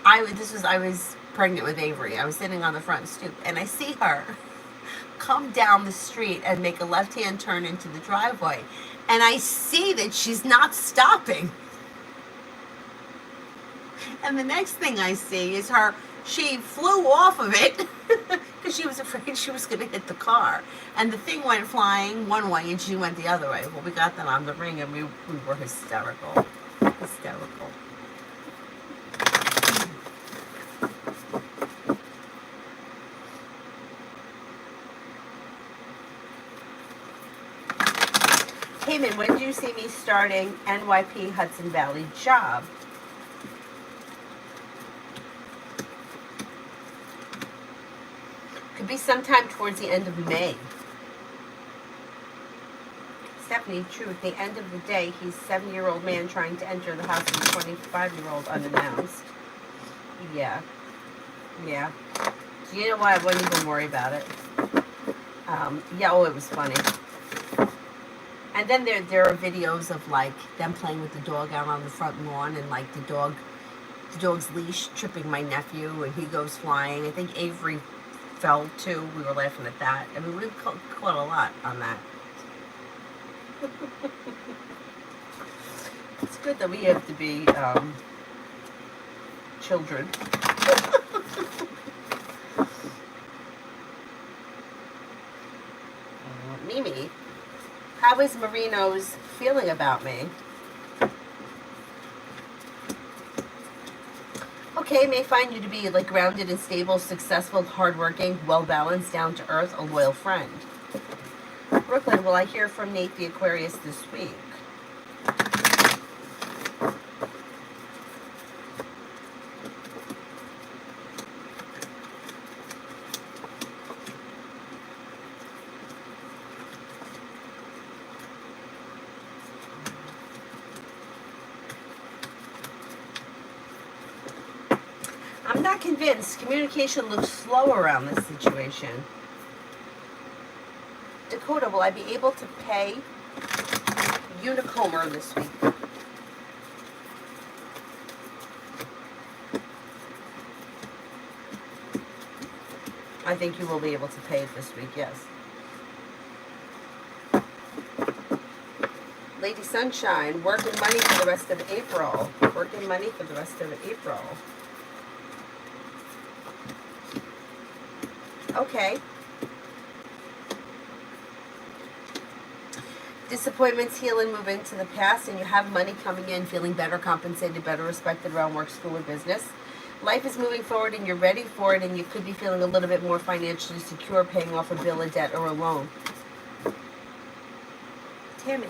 [SPEAKER 1] I was pregnant with Avery. I was sitting on the front stoop, and I see her come down the street and make a left-hand turn into the driveway, and I see that she's not stopping. And the next thing I see is she flew off of it because she was afraid she was going to hit the car, and the thing went flying one way and she went the other way. Well, we got that on the ring, and we were hysterical. Heyman, when do you see me starting NYP Hudson Valley job? Could be sometime towards the end of May. Stephanie, true. At the end of the day, he's a 7-year-old man trying to enter the house of a 25-year-old unannounced. Yeah. So you know what? I wouldn't even worry about it. It was funny. And then there are videos of like them playing with the dog out on the front lawn, and like the dog's leash tripping my nephew, and he goes flying. I think Avery fell too. We were laughing at that. I mean, we caught a lot on that. It's good that we have to be children. Mimi, how is Marino's feeling about me? Okay, may find you to be like grounded and stable, successful, hardworking, well-balanced, down-to-earth, a loyal friend. Brooklyn, will I hear from Nate the Aquarius this week? I'm not convinced. Communication looks slow around this situation. Dakota, will I be able to pay Unicomer this week? I think you will be able to pay it this week, yes. Lady Sunshine, work and money for the rest of April. Work and money for the rest of April. Okay. Disappointments heal and move into the past, and you have money coming in, feeling better compensated, better respected around work, school, or business. Life is moving forward and you're ready for it, and you could be feeling a little bit more financially secure, paying off a bill, a debt, or a loan. Tammy,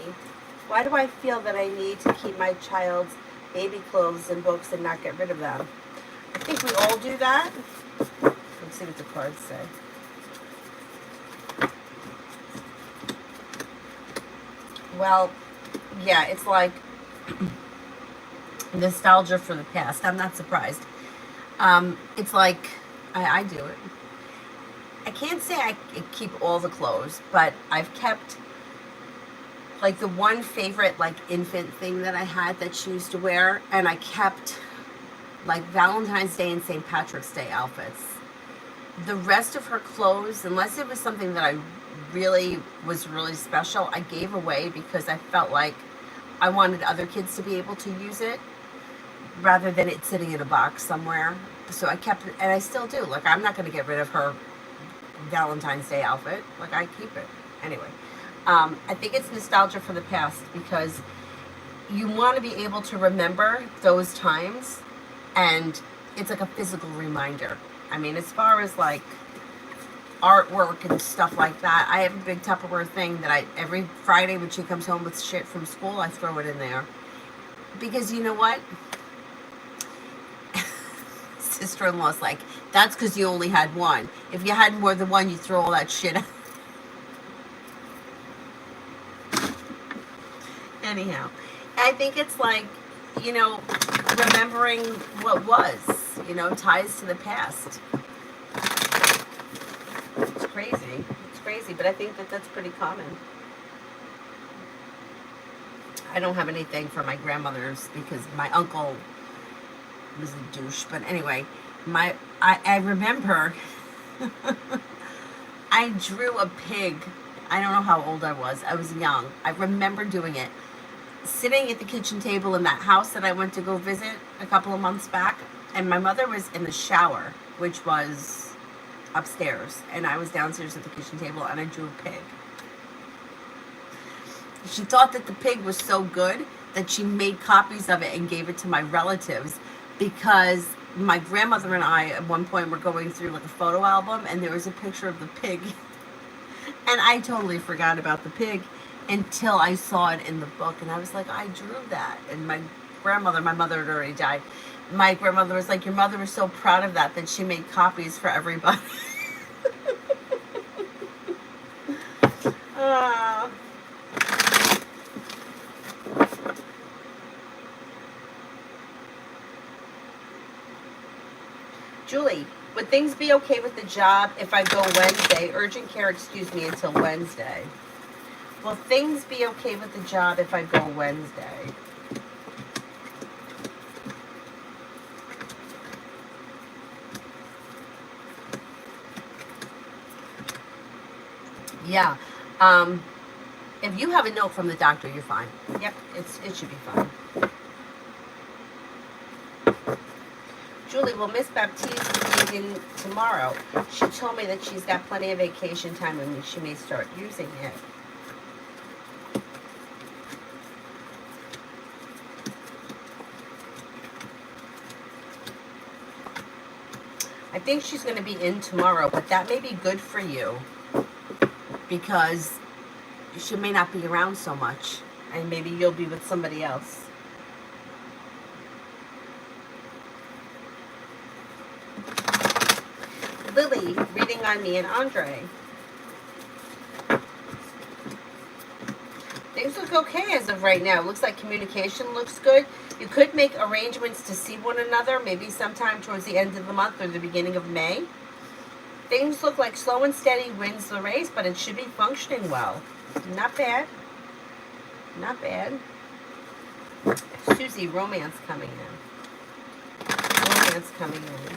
[SPEAKER 1] why do I feel that I need to keep my child's baby clothes and books and not get rid of them? I think we all do that. Let's see what the cards say. Well, yeah, it's like nostalgia for the past. I'm not surprised. It's like, I do it. I can't say I keep all the clothes, but I've kept, like, the one favorite, like, infant thing that I had that she used to wear, and I kept, like, Valentine's Day and St. Patrick's Day outfits. The rest of her clothes, unless it was something that I was really special, I gave away because I felt like I wanted other kids to be able to use it rather than it sitting in a box somewhere. So I kept it, and I still do. Like, I'm not going to get rid of her Valentine's Day outfit. Like, I keep it. Anyway, I think it's nostalgia for the past because you want to be able to remember those times, and it's like a physical reminder. I mean, as far as, like, artwork and stuff like that, I have a big Tupperware thing that every Friday when she comes home with shit from school, I throw it in there. Because you know what? Sister-in-law's like, that's because you only had one. If you had more than one, you throw all that shit out. Anyhow, I think it's like, you know, remembering what was, you know, ties to the past. It's crazy. It's crazy, but I think that that's pretty common. I don't have anything for my grandmothers because my uncle was a douche. But anyway, I remember I drew a pig. I don't know how old I was. I was young. I remember doing it. Sitting at the kitchen table in that house that I went to go visit a couple of months back. And my mother was in the shower, which was upstairs. And I was downstairs at the kitchen table and I drew a pig. She thought that the pig was so good that she made copies of it and gave it to my relatives because my grandmother and I at one point were going through like a photo album and there was a picture of the pig. And I totally forgot about the pig until I saw it in the book and I was like, I drew that. And my mother had already died. My grandmother was like, your mother was so proud of that she made copies for everybody. Julie, would things be okay with the job if I go Wednesday? Urgent care, excuse me, until Wednesday. Will things be okay with the job if I go Wednesday? Yeah. If you have a note from the doctor, you're fine. Yep, it should be fine. Julie, will Miss Baptiste begin tomorrow? She told me that she's got plenty of vacation time and she may start using it. I think she's going to be in tomorrow, but that may be good for you because she may not be around so much and maybe you'll be with somebody else. Lily, reading on me and Andre. Things look okay as of right now. It looks like communication looks good. You could make arrangements to see one another, maybe sometime towards the end of the month or the beginning of May. Things look like slow and steady wins the race, but it should be functioning well. Not bad. Not bad. Susie, romance coming in. Romance coming in.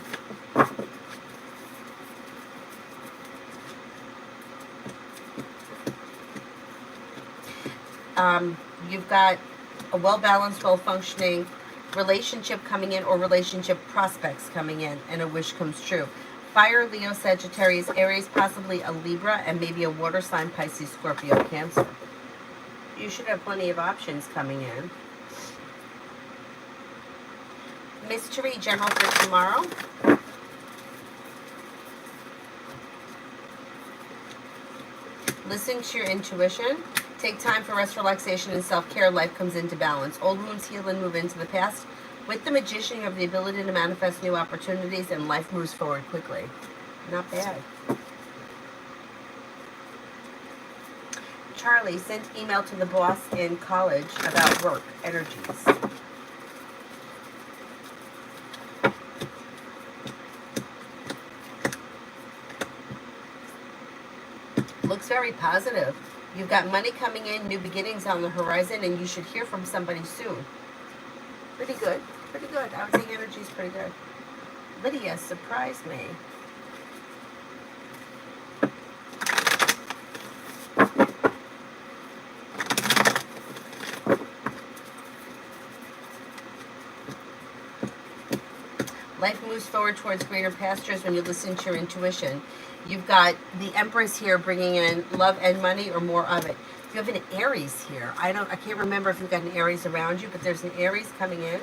[SPEAKER 1] You've got a well-balanced, well-functioning relationship coming in, or relationship prospects coming in, and a wish comes true. Fire, Leo, Sagittarius, Aries, possibly a Libra, and maybe a water sign, Pisces, Scorpio, Cancer. You should have plenty of options coming in. Mystery general for tomorrow. Listen to your intuition. Take time for rest, relaxation, and self-care. Life comes into balance. Old wounds heal and move into the past. With the Magician, you have the ability to manifest new opportunities, and life moves forward quickly. Not bad. Charlie sent email to the boss in college about work energies. Looks very positive. You've got money coming in, new beginnings on the horizon, and you should hear from somebody soon. Pretty good. Pretty good. I would say energy is pretty good. Lydia surprised me. Life moves forward towards greener pastures when you listen to your intuition. You've got the Empress here bringing in love and money, or more of it. You have an Aries here. I can't remember if you've got an Aries around you, but there's an Aries coming in.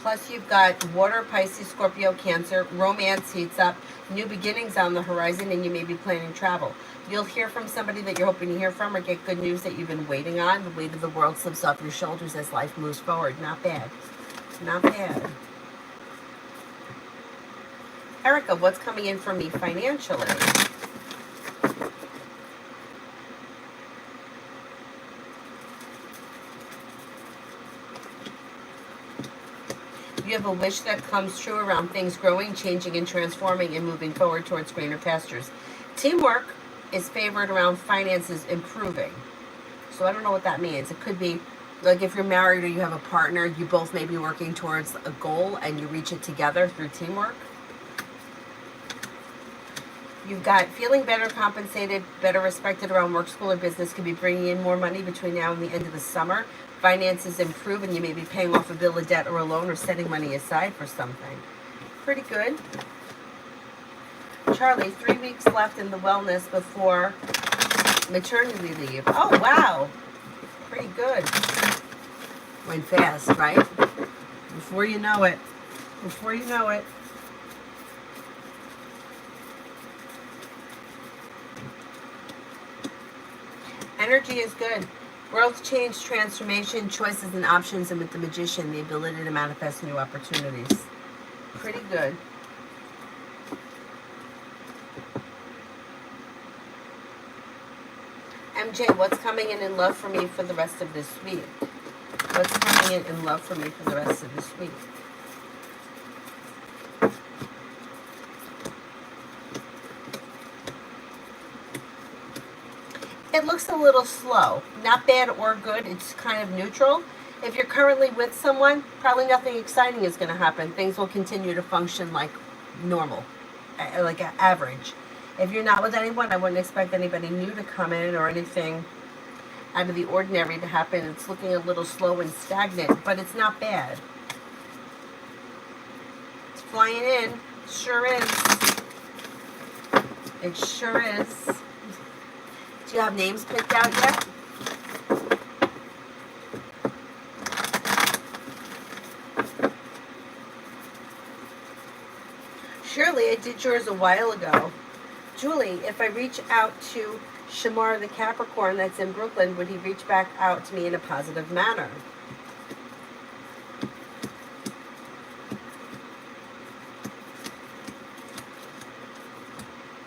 [SPEAKER 1] Plus you've got water, Pisces, Scorpio, Cancer. Romance heats up. New beginnings on the horizon, and you may be planning travel. You'll hear from somebody that you're hoping to hear from, or get good news that you've been waiting on. The weight of the world slips off your shoulders as life moves forward. Not bad. Not bad. Erica, what's coming in for me financially? You have a wish that comes true around things growing, changing, and transforming, and moving forward towards greener pastures. Teamwork is favored around finances improving. So I don't know what that means. It could be like if you're married or you have a partner, you both may be working towards a goal and you reach it together through teamwork. You've got feeling better compensated, better respected around work, school, or business. Could be bringing in more money between now and the end of the summer. Finances improve, and you may be paying off a bill of debt or a loan, or setting money aside for something. Pretty good. Charlie, 3 weeks left in the wellness before maternity leave. Oh, wow. Pretty good. Went fast, right? Before you know it. Before you know it. Energy is good. Growth, change, transformation, choices, and options, and with the Magician, the ability to manifest new opportunities. Pretty good. MJ, what's coming in love for me for the rest of this week? What's coming in love for me for the rest of this week? It looks a little slow. Not bad or good. It's kind of neutral. If you're currently with someone, probably nothing exciting is going to happen. Things will continue to function like normal, like average. If you're not with anyone, I wouldn't expect anybody new to come in or anything out of the ordinary to happen. It's looking a little slow and stagnant, but it's not bad. It's flying in. Sure is. It sure is. Do you have names picked out yet? Surely I did yours a while ago. Julie, if I reach out to Shamar the Capricorn that's in Brooklyn, would he reach back out to me in a positive manner?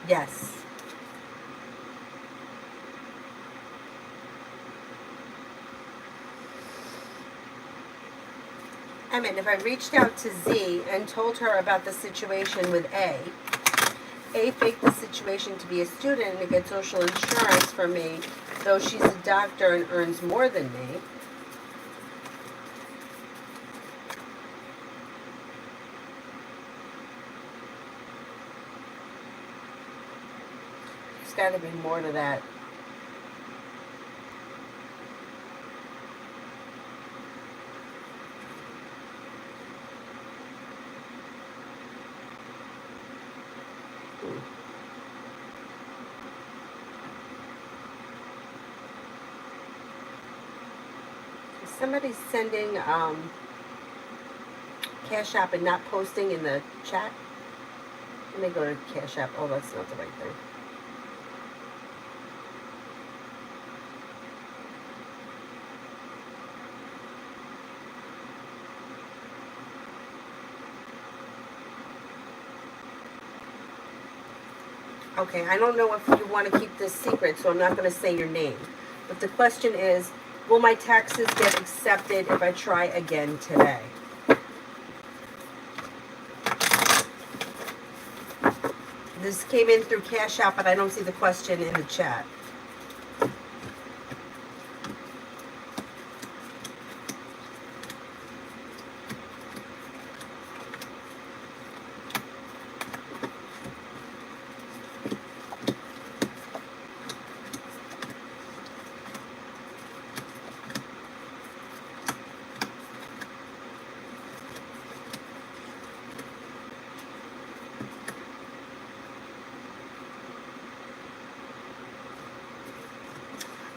[SPEAKER 1] Yes. I mean, if I reached out to Z and told her about the situation with A faked the situation to be a student and get social insurance for me, though she's a doctor and earns more than me. There's got to be more to that. Somebody's sending Cash App and not posting in the chat. Let me go to Cash App. Oh, that's not the right thing. Okay, I don't know if you want to keep this secret, so I'm not going to say your name. But the question is, will my taxes get accepted if I try again today? This came in through Cash App, but I don't see the question in the chat.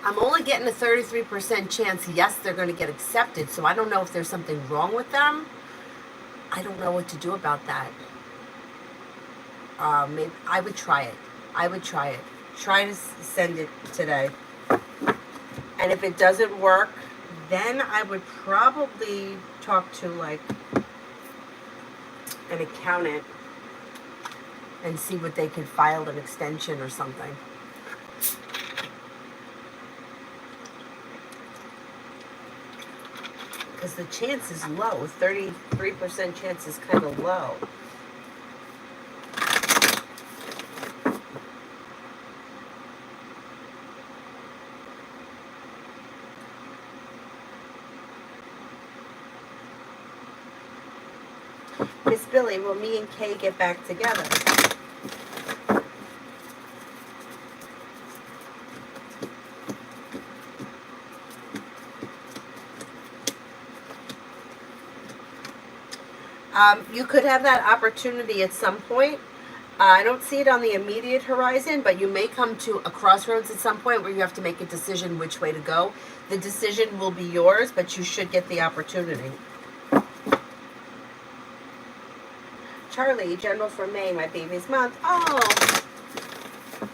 [SPEAKER 1] I'm only getting a 33% chance, yes, they're going to get accepted. So I don't know if there's something wrong with them. I don't know what to do about that. Maybe I would try it. I would try it. Try to send it today. And if it doesn't work, then I would probably talk to like an accountant and see what they could file an extension or something. Because the chance is low. 33% chance is kind of low. Miss Billy, will me and Kay get back together? You could have that opportunity at some point. I don't see it on the immediate horizon, but you may come to a crossroads at some point where you have to make a decision which way to go. The decision will be yours, but you should get the opportunity. Charlie, General for May, my baby's month. Oh,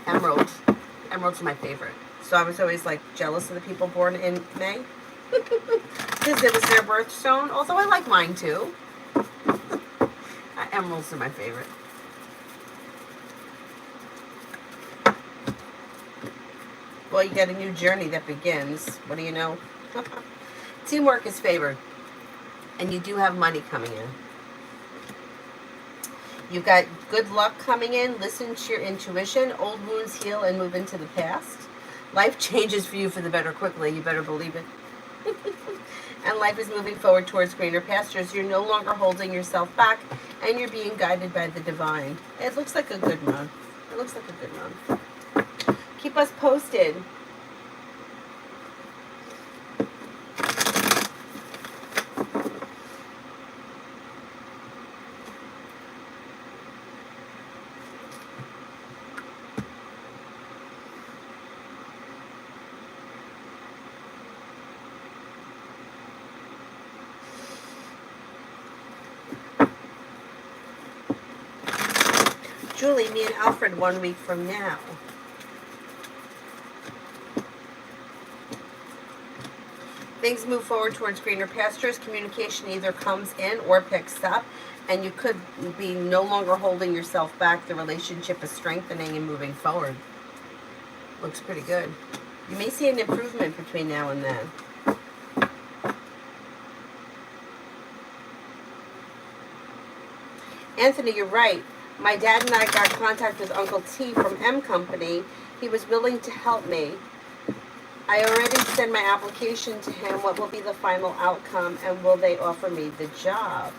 [SPEAKER 1] Emerald. Emerald's my favorite. So I was always like jealous of the people born in May because it was their birthstone. Although I like mine too. Emeralds are my favorite. Well, you got a new journey that begins. What do you know? Teamwork is favored. And you do have money coming in. You've got good luck coming in. Listen to your intuition. Old wounds heal and move into the past. Life changes for you for the better quickly. You better believe it. And life is moving forward towards greener pastures. You're no longer holding yourself back, and you're being guided by the divine. It looks like a good month. It looks like a good month. Keep us posted. Julie, me and Alfred 1 week from now. Things move forward towards greener pastures. Communication either comes in or picks up. And you could be no longer holding yourself back. The relationship is strengthening and moving forward. Looks pretty good. You may see an improvement between now and then. Anthony, you're right. My dad and I got contact with Uncle T from M Company. He was willing to help me. I already sent my application to him. What will be the final outcome, and will they offer me the job?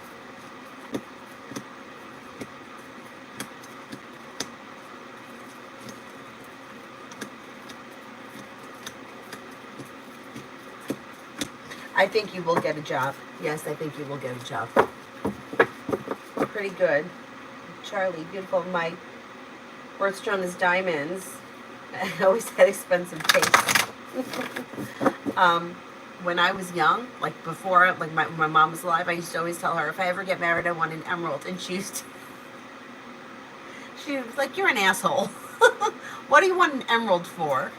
[SPEAKER 1] I think you will get a job. Yes, I think you will get a job. Pretty good. Charlie, beautiful. My birthstone is diamonds. I always had expensive taste. When I was young, like before, like my mom was alive, I used to always tell her, if I ever get married, I want an emerald. And she was like, you're an asshole. What do you want an emerald for?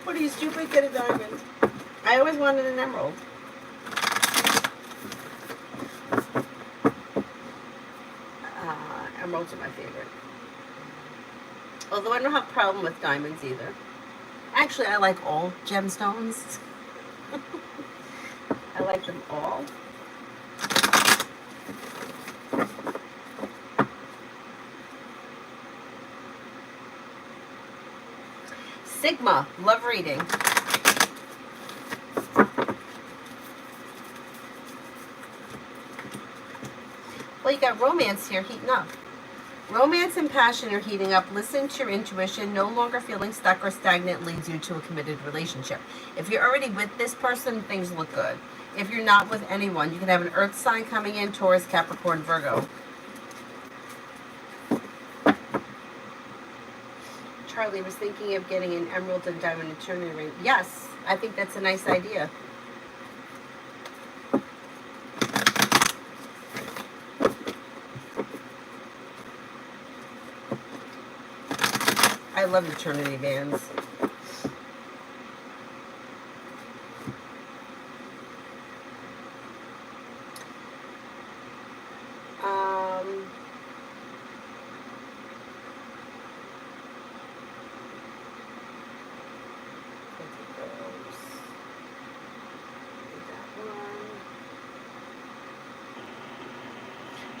[SPEAKER 1] What are you, stupid? Get a diamond. I always wanted an emerald. Emeralds are my favorite. Although I don't have a problem with diamonds either. Actually, I like all gemstones. I like them all. Sigma, love reading. Well, you got romance here heating up. Romance and passion are heating up. Listen to your intuition. No longer feeling stuck or stagnant leads you to a committed relationship. If you're already with this person, things look good. If you're not with anyone, you can have an earth sign coming in, Taurus, Capricorn, Virgo. Charlie was thinking of getting an emerald and diamond eternity ring. Yes, I think that's a nice idea. I love eternity bands.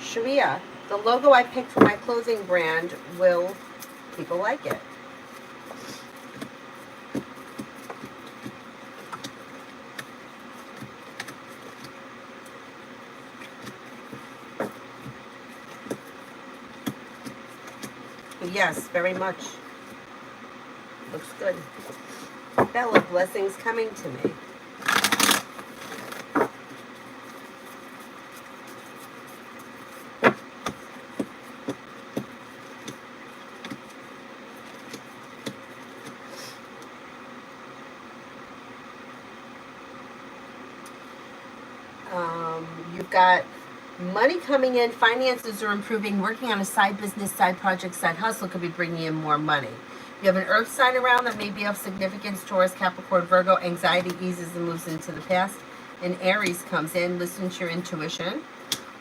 [SPEAKER 1] Sharia, the logo I picked for my clothing brand, will people like it? Yes, very much. Looks good. Bella, blessings coming to me. You've got money coming in, finances are improving, working on a side business, side project, side hustle could be bringing in more money. You have an earth sign around that may be of significance, Taurus, Capricorn, Virgo. Anxiety eases and moves into the past. And Aries comes in, listen to your intuition.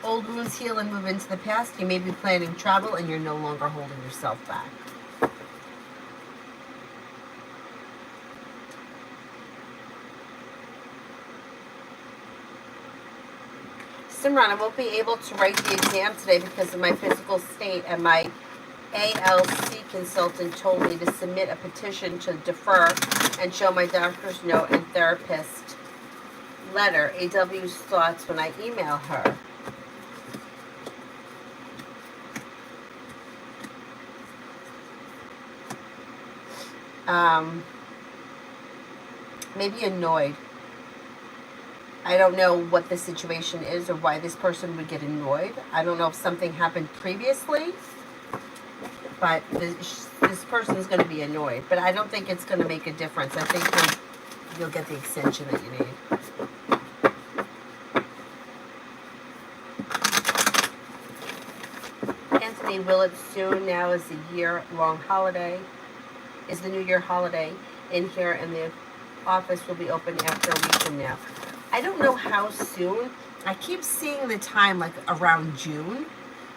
[SPEAKER 1] Old wounds heal and move into the past. You may be planning travel and you're no longer holding yourself back. Simran, I won't be able to write the exam today because of my physical state, and my ALC consultant told me to submit a petition to defer and show my doctor's note and therapist letter. AW's thoughts when I email her. Maybe annoyed. I don't know what the situation is or why this person would get annoyed. I don't know if something happened previously, but this person is going to be annoyed. But I don't think it's going to make a difference. I think you'll get the extension that you need. Anthony, will it soon? Now is the year-long holiday. Is the New Year holiday in here, and the office will be open after a week from now. I don't know how soon. I keep seeing the time like around June,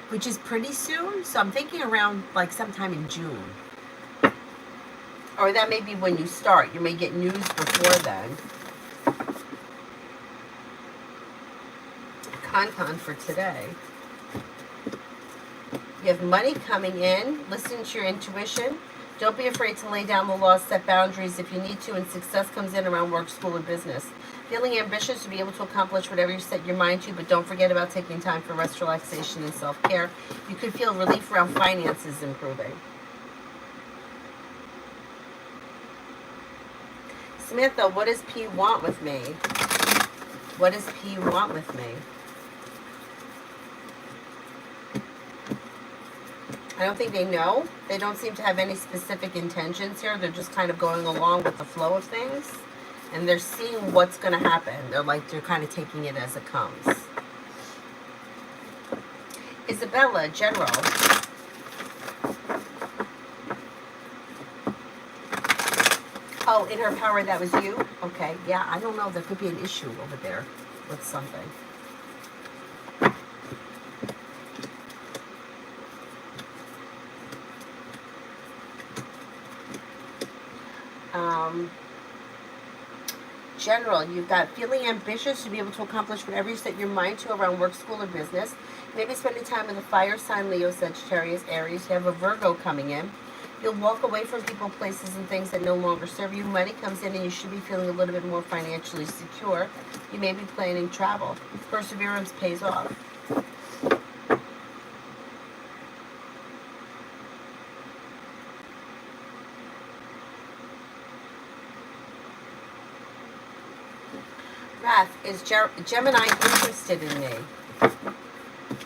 [SPEAKER 1] which is pretty soon. So I'm thinking around like sometime in June. Or that may be when you start. You may get news before then. Con for today. You have money coming in. Listen to your intuition. Don't be afraid to lay down the law, set boundaries if you need to, and success comes in around work, school, and business. Feeling ambitious to be able to accomplish whatever you set your mind to, but don't forget about taking time for rest, relaxation, and self-care. You could feel relief around finances improving. Samantha, what does P want with me? What does P want with me? I don't think they know. They don't seem to have any specific intentions here. They're just kind of going along with the flow of things. And they're seeing what's going to happen. They're kind of taking it as it comes. Isabella, General. Oh, in her power, that was you? Okay, yeah, I don't know. There could be an issue over there with something. General, you've got feeling ambitious to be able to accomplish whatever you set your mind to around work, school, or business. Maybe spending time with a fire sign, Leo, Sagittarius, Aries. You have a Virgo coming in. You'll walk away from people, places, and things that no longer serve you. Money comes in and you should be feeling a little bit more financially secure. You may be planning travel. Perseverance pays off. Wrath, is Gemini interested in me?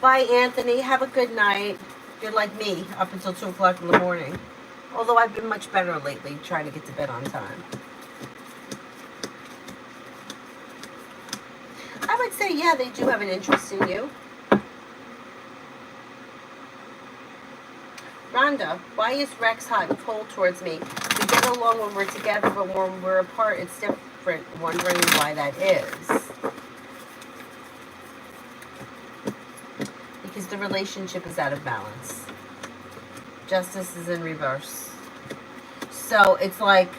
[SPEAKER 1] Bye, Anthony. Have a good night. You're like me, up until 2 o'clock in the morning. Although I've been much better lately, trying to get to bed on time. I would say, yeah, they do have an interest in you. Rhonda, why is Rex hot and cold towards me? We get along when we're together, but when we're apart, it's different. Wondering why that is. Because the relationship is out of balance. Justice is in reverse. So it's like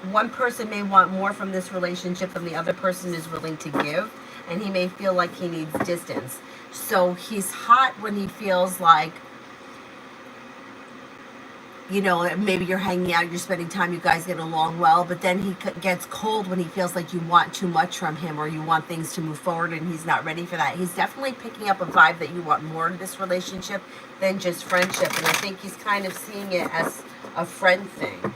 [SPEAKER 1] one person may want more from this relationship than the other person is willing to give, and he may feel like he needs distance. So he's hot when he feels like, you know, maybe you're hanging out, you're spending time, you guys get along well, but then he gets cold when he feels like you want too much from him or you want things to move forward and he's not ready for that. He's definitely picking up a vibe that you want more in this relationship than just friendship, and I think he's kind of seeing it as a friend thing.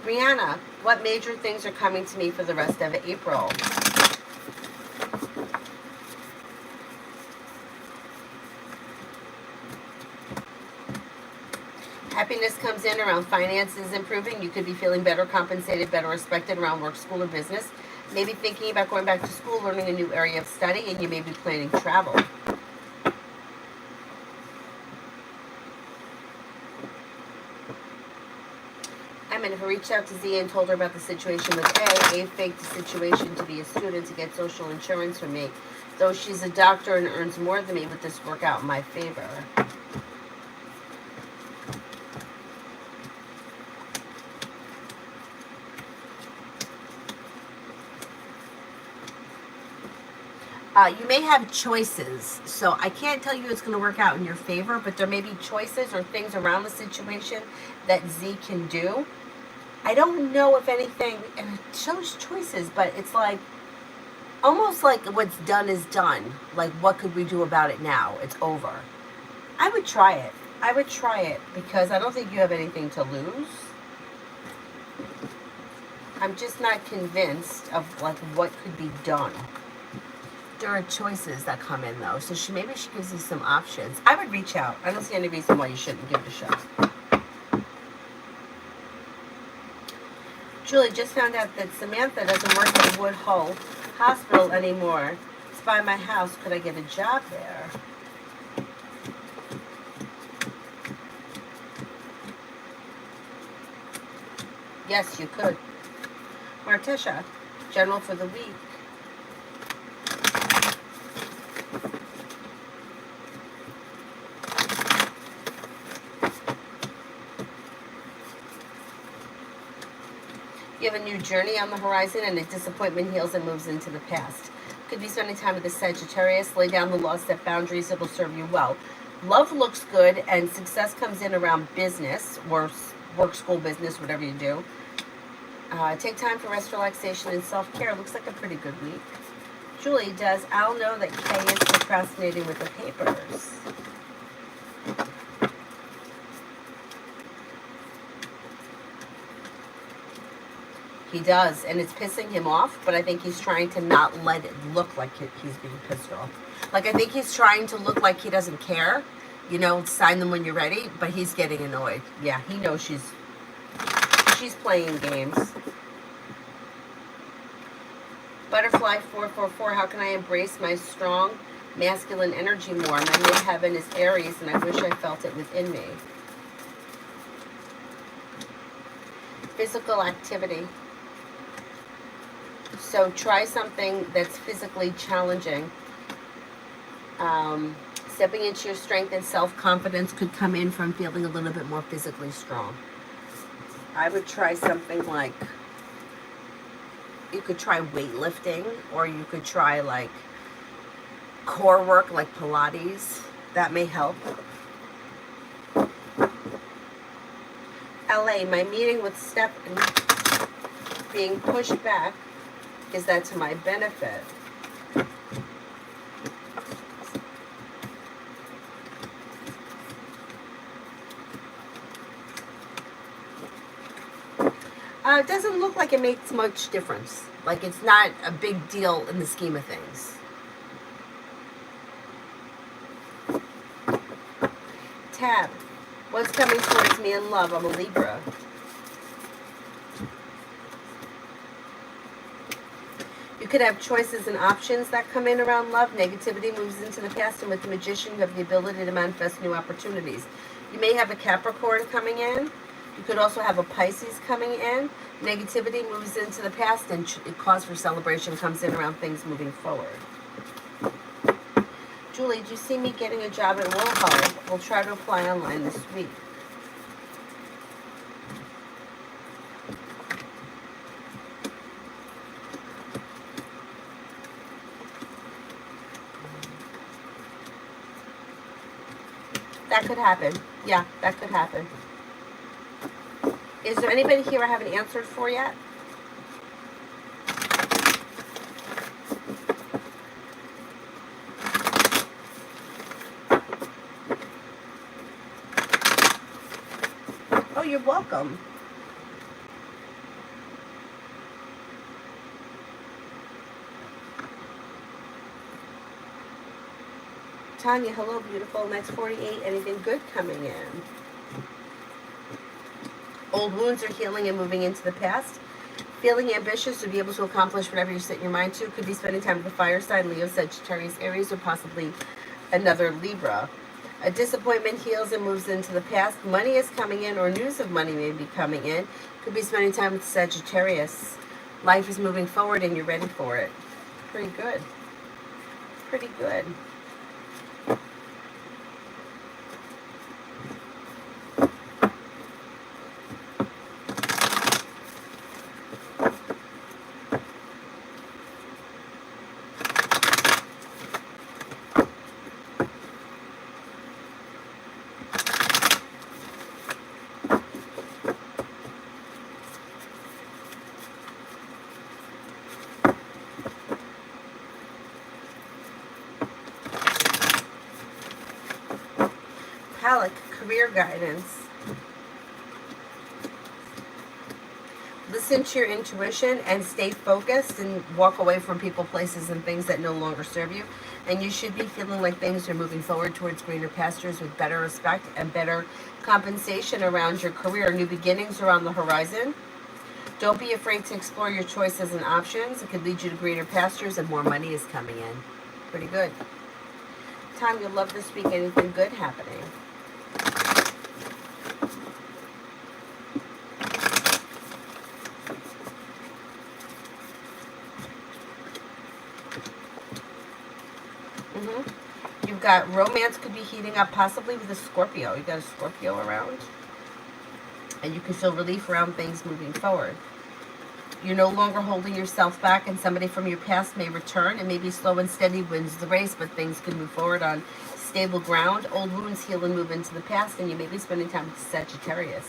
[SPEAKER 1] Brianna, what major things are coming to me for the rest of April? Happiness comes in around finances improving. You could be feeling better compensated, better respected around work, school, or business. Maybe thinking about going back to school, learning a new area of study, and you may be planning travel. Emma, who reached out to Z and told her about the situation with A faked the situation to be a student to get social insurance from me. Though she's a doctor and earns more than me, would this work out in my favor? You may have choices, so I can't tell you it's going to work out in your favor, but there may be choices or things around the situation that Z can do. I don't know if anything, and it shows choices, but it's like, almost like what's done is done. Like, what could we do about it now? It's over. I would try it. I would try it because I don't think you have anything to lose. I'm just not convinced of, like, what could be done. There are choices that come in, though, so maybe she gives you some options. I would reach out. I don't see any reason why you shouldn't give it a shot. Julie, just found out that Samantha doesn't work at Wood Hull Hospital anymore. It's by my house. Could I get a job there? Yes, you could. Martisha, General for the week. You have a new journey on the horizon, and a disappointment heals and moves into the past. Could be spending time with the Sagittarius. Lay down the law, set boundaries. It will serve you well. Love looks good, and success comes in around business, or work, school, business, whatever you do. Take time for rest, relaxation, and self-care. Looks like a pretty good week. Julie, does Al know that Kay is procrastinating with the papers? He does, and it's pissing him off, but I think he's trying to not let it look like he's being pissed off. Like, I think he's trying to look like he doesn't care. You know, sign them when you're ready, but he's getting annoyed. Yeah, he knows she's playing games. Butterfly 444, how can I embrace my strong masculine energy more? My midheaven is Aries, and I wish I felt it within me. Physical activity. So try something that's physically challenging. Stepping into your strength and self-confidence could come in from feeling a little bit more physically strong. I would try something like, you could try weightlifting, or you could try like core work like Pilates. That may help. LA, my meeting with Stephanie being pushed back. Is that to my benefit? It doesn't look like it makes much difference. Like, it's not a big deal in the scheme of things. Tab, what's coming towards me in love? I'm a Libra. You could have choices and options that come in around love. Negativity moves into the past, and with the Magician, you have the ability to manifest new opportunities. You may have a Capricorn coming in. You could also have a Pisces coming in. Negativity moves into the past, and cause for celebration comes in around things moving forward. Julie, do you see me getting a job at Woolho? We'll try to apply online this week. That could happen. Yeah, that could happen. Is there anybody here I haven't answered for yet? Oh, you're welcome. Tanya, hello, beautiful. Next 48, anything good coming in? Old wounds are healing and moving into the past. Feeling ambitious to be able to accomplish whatever you set your mind to. Could be spending time with the fire sign, Leo, Sagittarius, Aries, or possibly another Libra. A disappointment heals and moves into the past. Money is coming in, or news of money may be coming in. Could be spending time with Sagittarius. Life is moving forward and you're ready for it. Pretty good. Pretty good. Career guidance. Listen to your intuition and stay focused and walk away from people, places, and things that no longer serve you. And you should be feeling like things are moving forward towards greener pastures with better respect and better compensation around your career. New beginnings are on the horizon. Don't be afraid to explore your choices and options. It could lead you to greener pastures, and more money is coming in. Pretty good. Tom, you'll love this week. Anything good happening? You've got romance could be heating up, possibly with a Scorpio. You got a Scorpio around, and you can feel relief around things moving forward. You're no longer holding yourself back, and somebody from your past may return, and maybe slow and steady wins the race, but things can move forward on stable ground. Old wounds heal and move into the past, and you may be spending time with Sagittarius.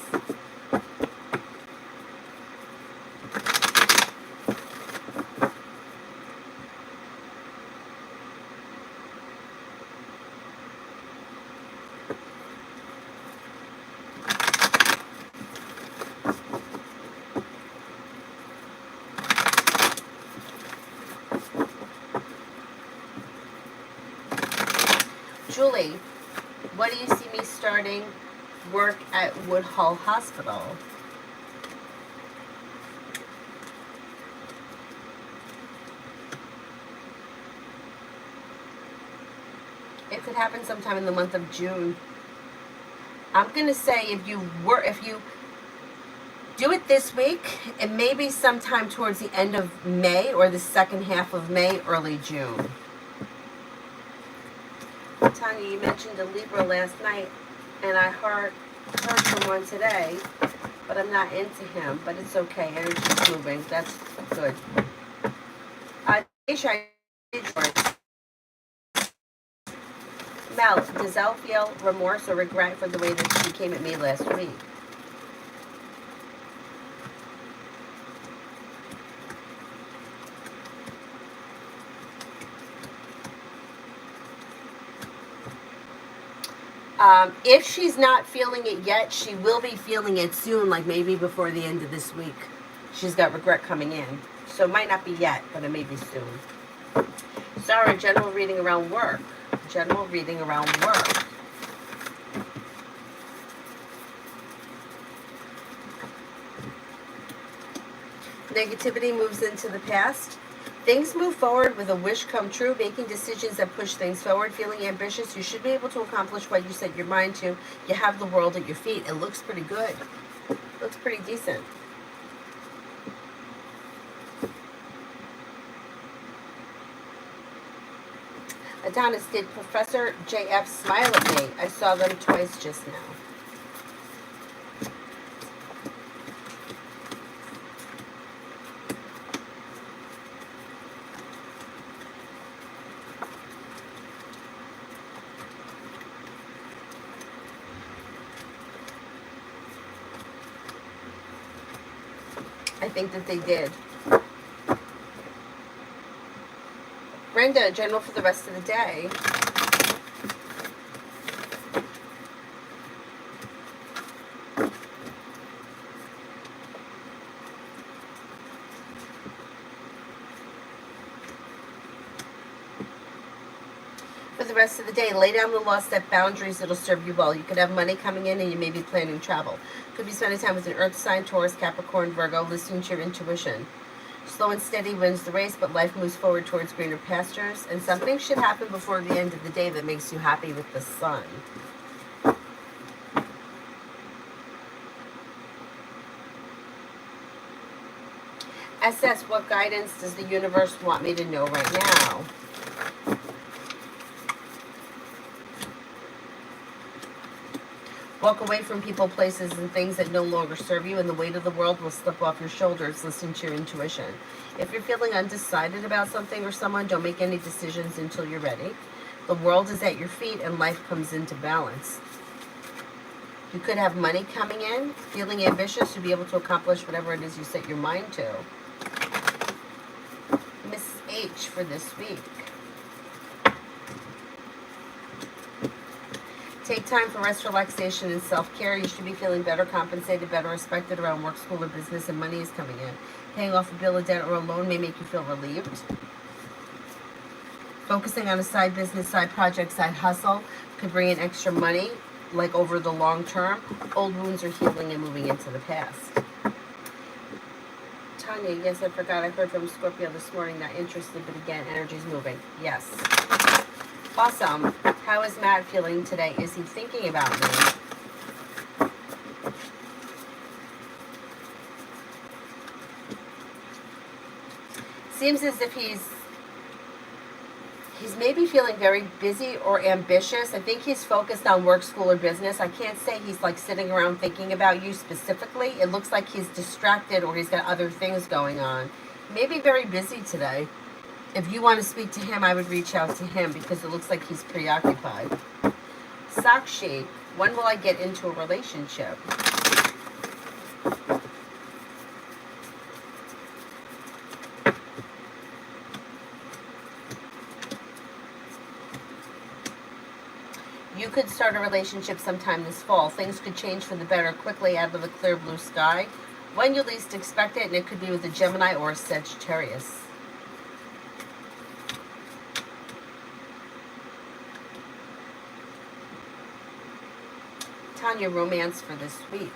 [SPEAKER 1] Julie, what do you see me starting work at Woodhull Hospital? It could happen sometime in the month of June. I'm going to say if you do it this week, it may be sometime towards the end of May or the second half of May, early June. Tanya, you mentioned a Libra last night, and I heard from one today, but I'm not into him. But it's okay. Energy's moving. That's good. Mel, does Elle feel remorse or regret for the way that she came at me last week? If she's not feeling it yet, she will be feeling it soon, like maybe before the end of this week. She's got regret coming in. So it might not be yet, but it may be soon. Sarah, general reading around work. General reading around work. Negativity moves into the past. Things move forward with a wish come true, making decisions that push things forward, feeling ambitious. You should be able to accomplish what you set your mind to. You have the world at your feet. It looks pretty good. Looks pretty decent. Adonis, did Professor JF smile at me? I saw them twice just now. I think that they did. Brenda, general for the rest of the day. For the rest of the day, lay down the law, set boundaries that'll serve you well. You could have money coming in and you may be planning travel. Could be spending time with an earth sign, Taurus, Capricorn, Virgo, listening to your intuition. Slow and steady wins the race, but life moves forward towards greener pastures. And something should happen before the end of the day that makes you happy with the sun. SS, what guidance does the universe want me to know right now? Walk away from people, places, and things that no longer serve you, and the weight of the world will slip off your shoulders. Listen to your intuition. If you're feeling undecided about something or someone, don't make any decisions until you're ready. The world is at your feet, and life comes into balance. You could have money coming in, feeling ambitious to be able to accomplish whatever it is you set your mind to. Miss H for this week. Take time for rest, relaxation, and self-care. You should be feeling better compensated, better respected around work, school, or business, and money is coming in. Paying off a bill, a debt, or a loan may make you feel relieved. Focusing on a side business, side project, side hustle could bring in extra money, like over the long term. Old wounds are healing and moving into the past. Tanya, yes, I forgot. I heard from Scorpio this morning, not interested, but again, energy's moving. Yes. Awesome. How is Matt feeling today? Is he thinking about me? Seems as if he's maybe feeling very busy or ambitious. I think he's focused on work, school, or business. I can't say he's like sitting around thinking about you specifically. It looks like he's distracted or he's got other things going on. Maybe very busy today. If you want to speak to him, I would reach out to him because it looks like he's preoccupied. Sakshi, when will I get into a relationship? You could start a relationship sometime this fall. Things could change for the better quickly out of the clear blue sky when you least expect it, and it could be with a Gemini or a Sagittarius. Tanya, romance for this week.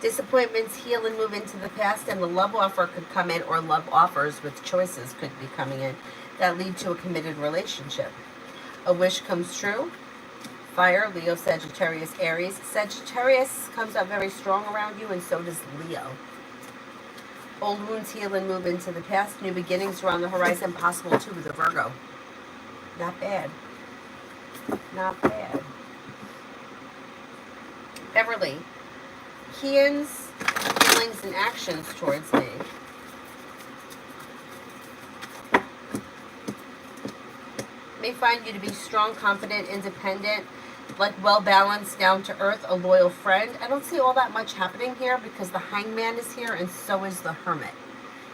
[SPEAKER 1] Disappointments heal and move into the past, and the love offer could come in, or love offers with choices could be coming in that lead to a committed relationship. A wish comes true. Fire, Leo, Sagittarius, Aries. Sagittarius comes out very strong around you, and so does Leo. Old wounds heal and move into the past. New beginnings are on the horizon, possible too with a Virgo. Not bad. Not bad. Beverly, Kian's feelings and actions towards me. May find you to be strong, confident, independent, like well-balanced, down-to-earth, a loyal friend. I don't see all that much happening here because the Hangman is here and so is the Hermit.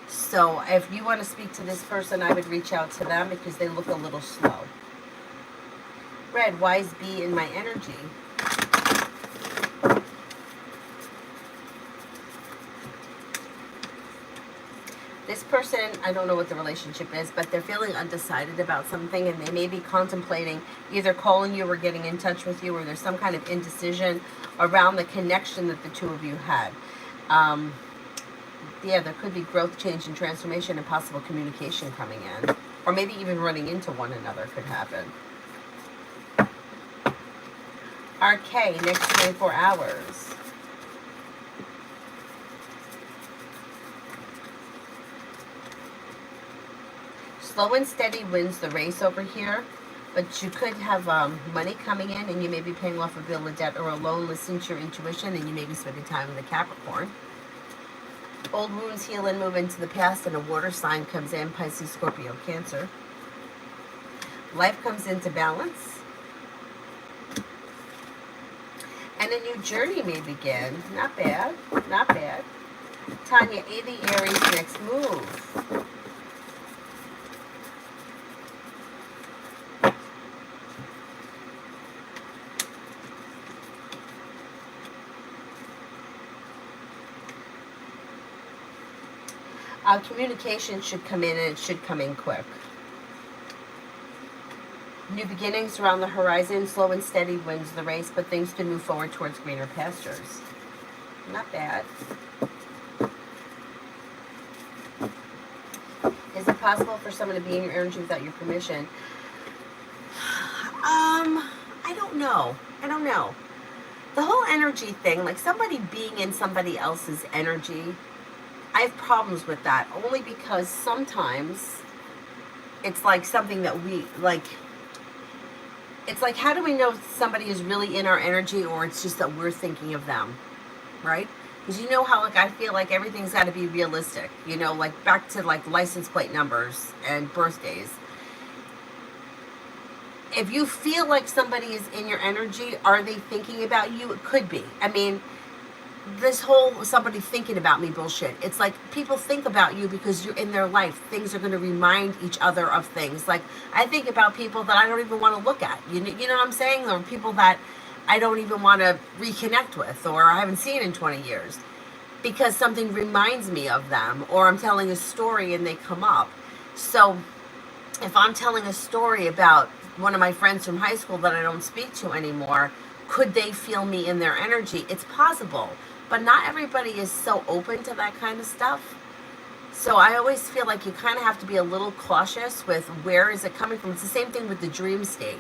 [SPEAKER 1] So if you want to speak to this person, I would reach out to them because they look a little slow. Red, wise bee in my energy. This person, I don't know what the relationship is, but they're feeling undecided about something, and they may be contemplating either calling you or getting in touch with you, or there's some kind of indecision around the connection that the two of you had. Yeah, there could be growth, change, and transformation and possible communication coming in. Or maybe even running into one another could happen. RK, next 24 hours. Slow and steady wins the race over here, but you could have money coming in, and you may be paying off a bill of debt or a loan, listening to your intuition, and you may be spending time in the Capricorn. Old wounds heal and move into the past, and a water sign comes in, Pisces, Scorpio, Cancer. Life comes into balance. And a new journey may begin. Not bad, not bad. Tanya, the Aries, next move. Communication should come in, and it should come in quick. New beginnings are on the horizon. Slow and steady wins the race, but things can move forward towards greener pastures. Not bad. Is it possible for someone to be in your energy without your permission? I don't know. I don't know. The whole energy thing, like somebody being in somebody else's energy, I have problems with that, only because sometimes it's like something that we, like, it's like, how do we know if somebody is really in our energy, or it's just that we're thinking of them, right? Because you know how, like, I feel like everything's got to be realistic, you know, like back to like license plate numbers and birthdays. If you feel like somebody is in your energy, are they thinking about you? It could be. I mean, this whole somebody thinking about me bullshit. It's like people think about you because you're in their life. Things are going to remind each other of things. Like I think about people that I don't even want to look at. You know what I'm saying? Or people that I don't even want to reconnect with, or I haven't seen in 20 years. Because something reminds me of them, or I'm telling a story and they come up. So if I'm telling a story about one of my friends from high school that I don't speak to anymore, could they feel me in their energy? It's possible. But not everybody is so open to that kind of stuff. So I always feel like you kind of have to be a little cautious with where is it coming from. It's the same thing with the dream state.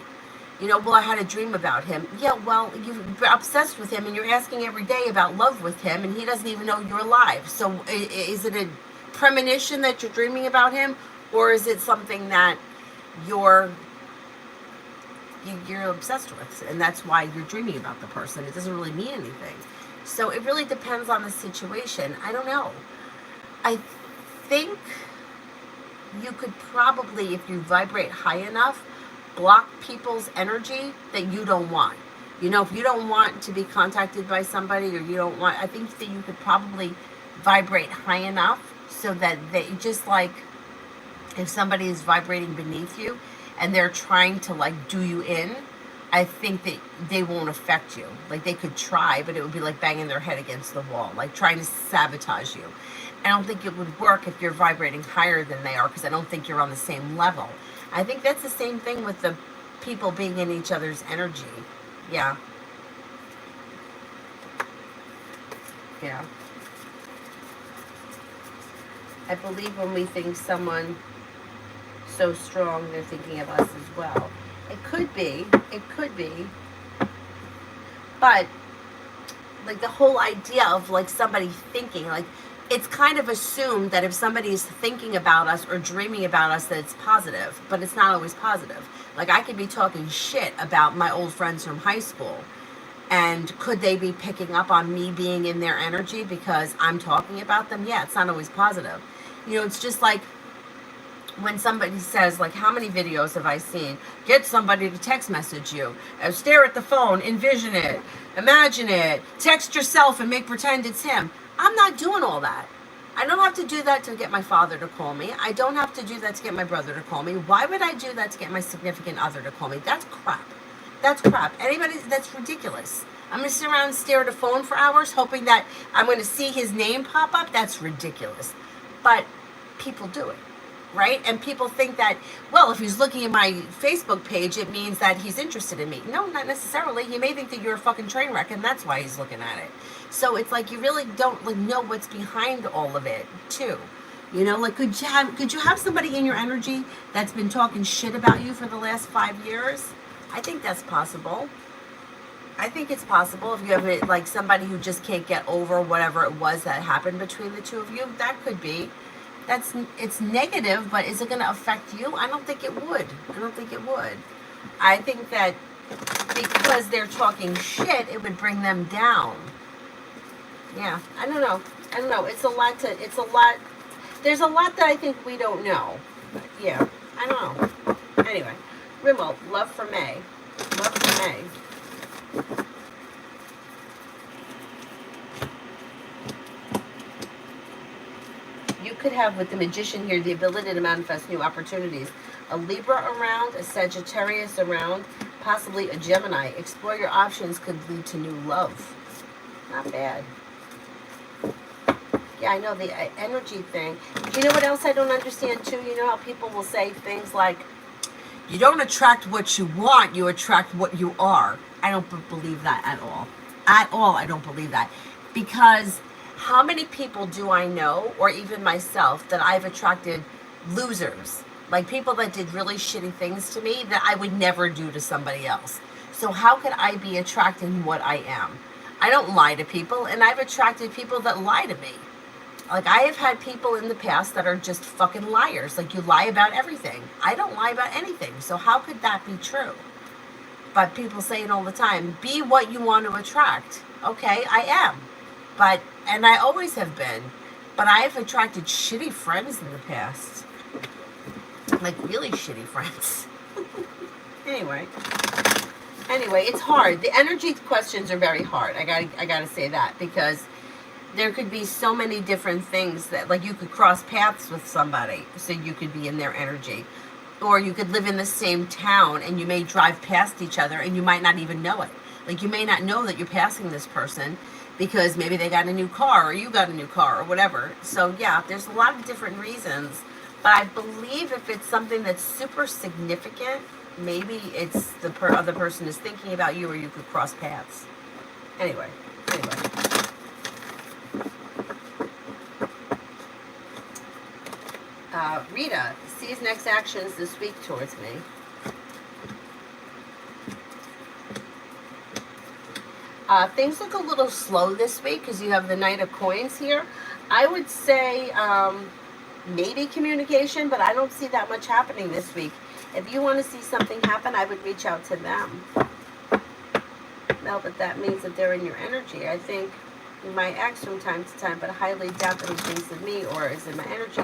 [SPEAKER 1] You know, well, I had a dream about him. Yeah, well, you're obsessed with him and you're asking every day about love with him, and he doesn't even know you're alive. So is it a premonition that you're dreaming about him, or is it something that you're obsessed with, and that's why you're dreaming about the person? It doesn't really mean anything. So it really depends on the situation. I don't know. I think you could probably, if you vibrate high enough, block people's energy that you don't want. You know, if you don't want to be contacted by somebody, or you don't want, I think that you could probably vibrate high enough so that they, just like if somebody is vibrating beneath you and they're trying to like do you in, I think that they won't affect you. Like, they could try, but it would be like banging their head against the wall, like trying to sabotage you. I don't think it would work if you're vibrating higher than they are, because I don't think you're on the same level. I think that's the same thing with the people being in each other's energy. Yeah. Yeah. I believe when we think someone so strong, they're thinking of us as well. It could be. It could be. But, like, the whole idea of, like, somebody thinking, like, it's kind of assumed that if somebody's thinking about us or dreaming about us, that it's positive. But it's not always positive. Like, I could be talking shit about my old friends from high school. And could they be picking up on me being in their energy because I'm talking about them? Yeah, it's not always positive. You know, it's just like when somebody says, like, how many videos have I seen? Get somebody to text message you. Stare at the phone, envision it, imagine it, text yourself and make pretend it's him. I'm not doing all that. I don't have to do that to get my father to call me. I don't have to do that to get my brother to call me. Why would I do that to get my significant other to call me? That's crap. That's crap. Anybody, that's ridiculous. I'm going to sit around and stare at a phone for hours hoping that I'm going to see his name pop up? That's ridiculous. But people do it, right? And people think that, well, if he's looking at my Facebook page, it means that he's interested in me. No, not necessarily. He may think that you're a fucking train wreck, and that's why he's looking at it. So it's like you really don't, like, know what's behind all of it, too. You know, like, could you have somebody in your energy that's been talking shit about you for the last 5 years? I think that's possible. I think it's possible if you have it, like, somebody who just can't get over whatever it was that happened between the two of you. That could be. It's negative, but is it going to affect you? I don't think it would. I don't think it would. I think that because they're talking shit, it would bring them down. Yeah, I don't know. I don't know. It's a lot. There's a lot that I think we don't know. But yeah, I don't know. Anyway, Rimmel, love for May. Love for May. You could have, with the Magician here, the ability to manifest new opportunities. A Libra around, a Sagittarius around, possibly a Gemini. Explore your options, could lead to new love. Not bad. Yeah, I know, the energy thing. You know what else I don't understand, too? You know how people will say things like, you don't attract what you want, you attract what you are. I don't believe that at all. At all, I don't believe that. Because how many people do I know, or even myself, that I've attracted losers? Like, people that did really shitty things to me that I would never do to somebody else. So how could I be attracting what I am? I don't lie to people, and I've attracted people that lie to me. Like, I have had people in the past that are just fucking liars. Like, you lie about everything. I don't lie about anything. So how could that be true? But people say it all the time. Be what you want to attract. Okay, I am. But, and I always have been. But I've attracted shitty friends in the past. Like, really shitty friends. Anyway, it's hard. The energy questions are very hard. I gotta say that, because there could be so many different things that, like, you could cross paths with somebody, so you could be in their energy. Or you could live in the same town, and you may drive past each other, and you might not even know it. Like, you may not know that you're passing this person, because maybe they got a new car, or you got a new car, or whatever. So, yeah, there's a lot of different reasons. But I believe if it's something that's super significant, maybe it's the other person is thinking about you, or you could cross paths. Anyway. Rita, sees next actions this week towards me. Things look a little slow this week because you have the Knight of Coins here. I would say maybe communication, but I don't see that much happening this week. If you want to see something happen, I would reach out to them. No, but that means that they're in your energy. I think you might act from time to time, but I highly doubt that he thinks of me or is in my energy.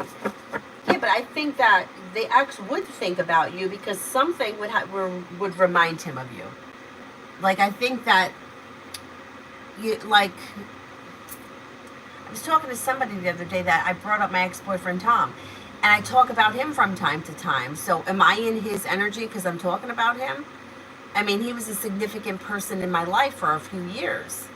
[SPEAKER 1] Yeah, but I think that the ex would think about you because something would remind him of you. Like, I think that, I was talking to somebody the other day that I brought up my ex-boyfriend Tom, and I talk about him from time to time. So am I in his energy because I'm talking about him? I mean, he was a significant person in my life for a few years.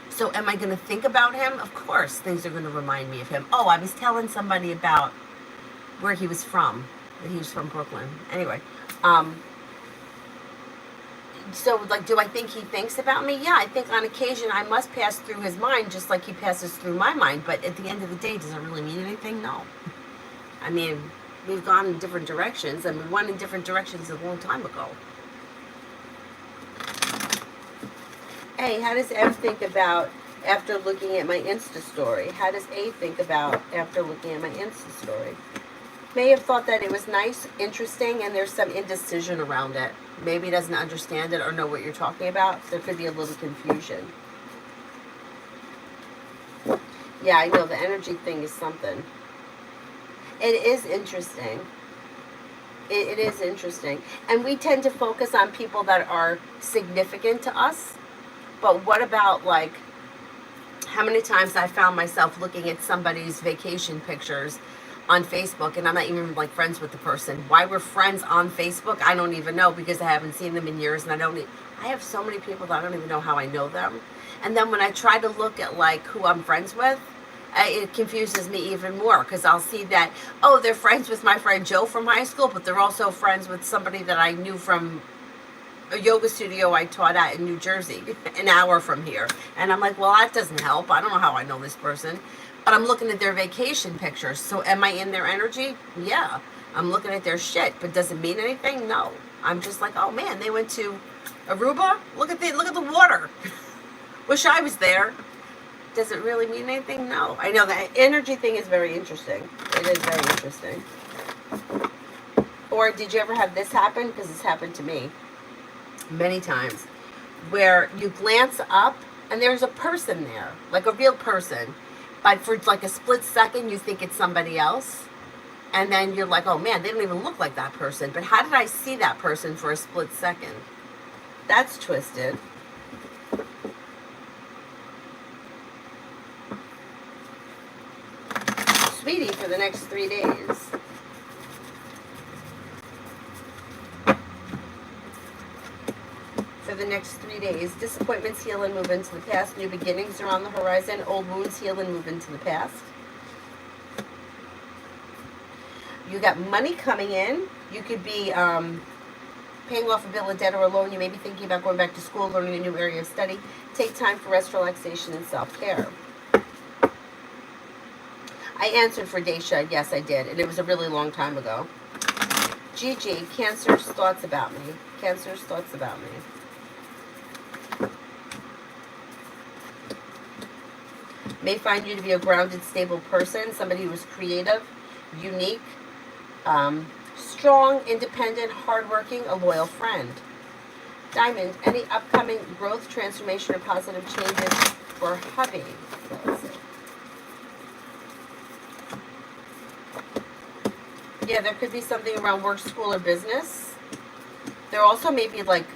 [SPEAKER 1] So am I going to think about him? Of course, things are going to remind me of him. Oh, I was telling somebody about where he was from. He was from Brooklyn. Anyway, so, like, do I think he thinks about me? Yeah, I think on occasion I must pass through his mind just like he passes through my mind. But at the end of the day, does it really mean anything? No. I mean, we've gone in different directions, and we went in different directions a long time ago. Hey, how does M think about after looking at my Insta story? How does A think about after looking at my Insta story? May have thought that it was nice, interesting, and there's some indecision around it. Maybe doesn't understand it or know what you're talking about. There could be a little confusion. Yeah, I know the energy thing is something. It is interesting. It is interesting. And we tend to focus on people that are significant to us. But what about, like, how many times I found myself looking at somebody's vacation pictures on Facebook, and I'm not even, like, friends with the person. Why we're friends on Facebook, I don't even know, because I haven't seen them in years, and I have so many people that I don't even know how I know them. And then when I try to look at, like, who I'm friends with, it confuses me even more, because I'll see that, oh, they're friends with my friend Joe from high school, but they're also friends with somebody that I knew from a yoga studio I taught at in New Jersey, an hour from here. And I'm like, well, that doesn't help. I don't know how I know this person. But I'm looking at their vacation pictures. So am I in their energy? Yeah. I'm looking at their shit. But does it mean anything? No. I'm just like, oh man, they went to Aruba? Look at the water. Wish I was there. Does it really mean anything? No. I know that energy thing is very interesting. It is very interesting. Or did you ever have this happen? Because this happened to me many times, where you glance up and there's a person there, like a real person, but for like a split second you think it's somebody else, and then you're like, oh man, they don't even look like that person, but how did I see that person for a split second? That's twisted. Sweetie, for the next 3 days. For the next 3 days, disappointments heal and move into the past. New beginnings are on the horizon. Old wounds heal and move into the past. You got money coming in. You could be paying off a bill, a debt, or a loan. You may be thinking about going back to school, learning a new area of study. Take time for rest, relaxation, and self-care. I answered for Daisha. Yes, I did. And it was a really long time ago. Gigi, Cancer's thoughts about me. Cancer's thoughts about me. May find you to be a grounded, stable person, somebody who is creative, unique, strong, independent, hardworking, a loyal friend. Diamond, any upcoming growth, transformation, or positive changes for hubby? Let's see. Yeah, there could be something around work, school, or business. There also may be like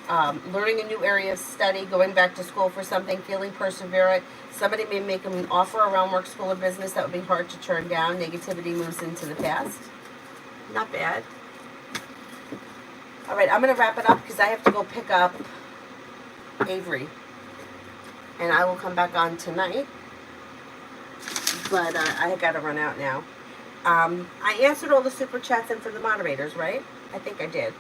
[SPEAKER 1] learning a new area of study, going back to school for something, feeling perseverant. Somebody may make them an offer around work, school, or business that would be hard to turn down. Negativity moves into the past. Not bad. All right, I'm going to wrap it up because I have to go pick up Avery. And I will come back on tonight. But I got to run out now. I answered all the super chats and for the moderators, right? I think I did.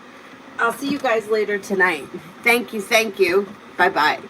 [SPEAKER 1] I'll see you guys later tonight. Thank you. Bye-bye.